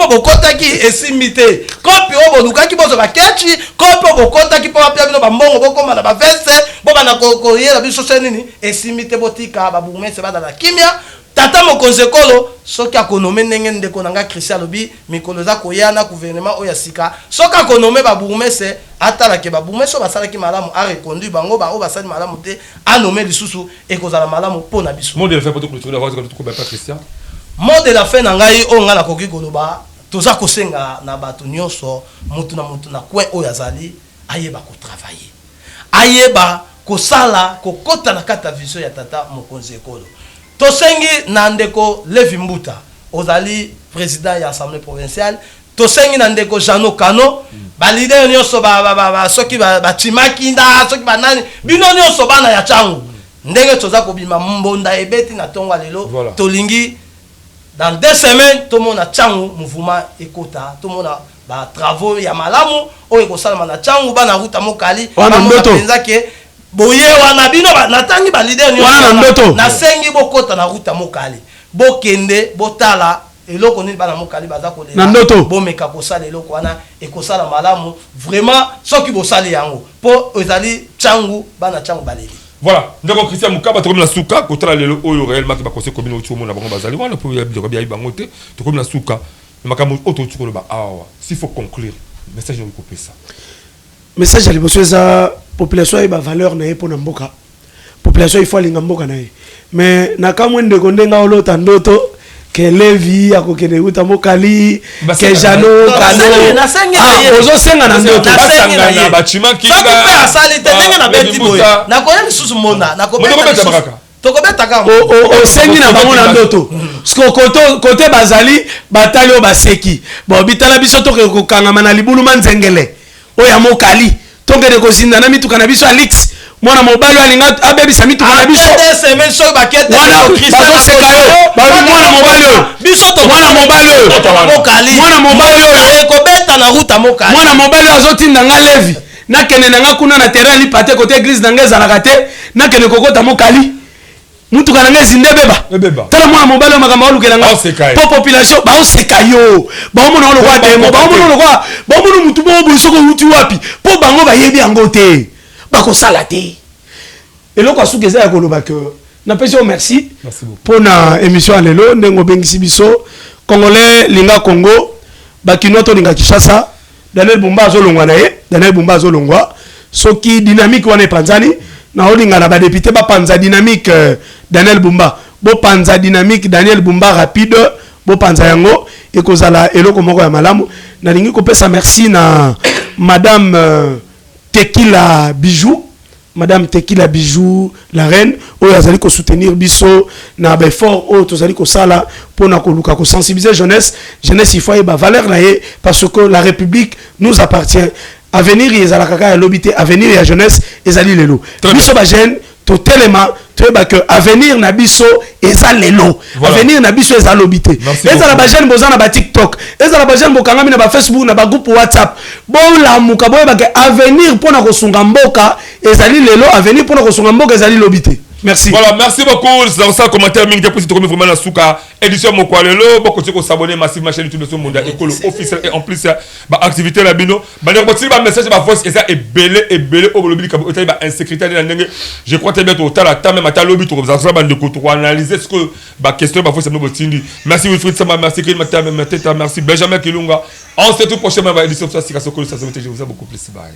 bokotaki esimité copie o bolukaki bozo ba kechi copie bokotaki po apia bino ba mbongo bokoma na ba veste bo bana ko yela biso senini esimité botika ba bumese bada na kimia tata mokonzi ekolo soki akonome ndenge ndeko nanga Christian lobi mikolo za koyana gouvernement oya sika soki akonome ba bourgmestre atalake ba bourgmestre basalaki malamu a reconduit bango ba o basali malamu te anome lisusu ekozala malamu pona biso mot de la fin pour clôturer la voix comme tout pas Christian mot de la fin nangai o ngala koki koloba toza kosenga na bato nyonso mutu na coin oyo azali ayeba ko travailler ayeba ko sala ko kota na kata vision ya tata mokonzi ekolo tosengi na ndeko Levi Mbuta ozali président ya assemblée provinciale tosengi na ndeko Jano Kano ba leader nyonso ba soki ba Chimakinda soki ba nani bino nyonso bana ya changu ndenge toza kobima mbonda ebeti na tonga lelo tolingi dans 2 semaines tout monde a changu mouvement ekota tout monde ba travaux ya malamu oyo kosalama na changu bana ruta mokali ba ke boye wana bino natangi ba leader nyonso na sengi bokota na ruta mokali bokende botala eloko nini bana mokali baza kolela bomeka kosala eloko wana ekosala malamu vraiment soki bosali yango po ezali changu bana changu baleli. Voilà, ndeko Christian Mukaba tokomi na suka kotala lelo oyo réellement ki ba conseil commune otu mo na bango bazali wana po ya bidoko bia bangote tokomi na suka makambo oto tukolo ba awa s'il faut conclure message de kopesa message à l'émotion ça population et ba valeur na pour na mboka population il faut alinga mboka na ye mais nakamwe ndeko ndenga olota ndoto ke levi akokende uta mokali ke jano kano ozosenga na ndoto basangana bachima kinga asali te ndenge na beti boye nakoya lisusu mona nakobeta tokobeta kaka osengi na bango na ndoto kote bazali batali o baseki bon bitala biso toke kokangama na libuluma nzengele oya mokali tongede kozinda na mituka na biso alix mwana mobali alinga abebisa mituka na biso mwana mobali azotinda nga levi nakende na nga kuna na terrain lipate kote église na nga ezalaka te nakende kokota mokali mutuka na nga ezinde beba tala mwana mobali makambo alukela nga po population baoseka yo baomona olokwa demo baomona mutu boboye soko uti wapi po bango bayebi yango te bakosala te eloko asuki eza ya koloba ke napesi yo merci mpona émission ya lelo ndenge obengisi biso congolais linga congo bakinois to linga kinshasa Daniel Bumba azolongwa na ye Daniel Bumba azolongwa soki dynamique wana epanzani na olinga na badepute bapanza dynamique Daniel Bumba bopanza dynamique Daniel Bumba rapide bopanza yango ekozala eloko moko ya malamu nalingi kopesa merci na madame Tekila Bijou Madame Tekila Bijou, la reine, oyo azali ko soutenir biso na ba effort oyo tozali ko sala pona ko luka ko sensibiliser jeunesse il faut y ba valeur na ye parce que la République nous appartient. Avenir ezala kaka ya lobité, avenir ya jeunesse ezali lelo. Biso ba jeune to telema to ba que avenir na biso eza lelo. Avenir na biso eza lobité. Ezala ba jeune bozana ba TikTok, ezala ba jeune bokangami na ba Facebook na ba groupe WhatsApp. Bon la muka boye ba que avenir pona ko sunga mboka ezali lelo, avenir pona ko sunga mboka ezali lobité. Merci. Voilà, merci beaucoup. C'est dans ça commentaire mingi pour te vraiment la souka édition mon quoi lelo, beaucoup de s'abonner massivement chaîne YouTube de monde école officiel et en plus bah activité la bino. Bah le petit message ma voix ça est belé au lobby comme ba insécurité na ndenge. Je crois très bien au tala ta même à lobby to ça bande de ko analyser ce que bah question ba voix ça me botindi. Merci Wilfried Sama, merci Krim Matam, merci Benjamin Kilunga. On se retrouve prochainement à l'édition ça si ça je vous aime beaucoup plus bye.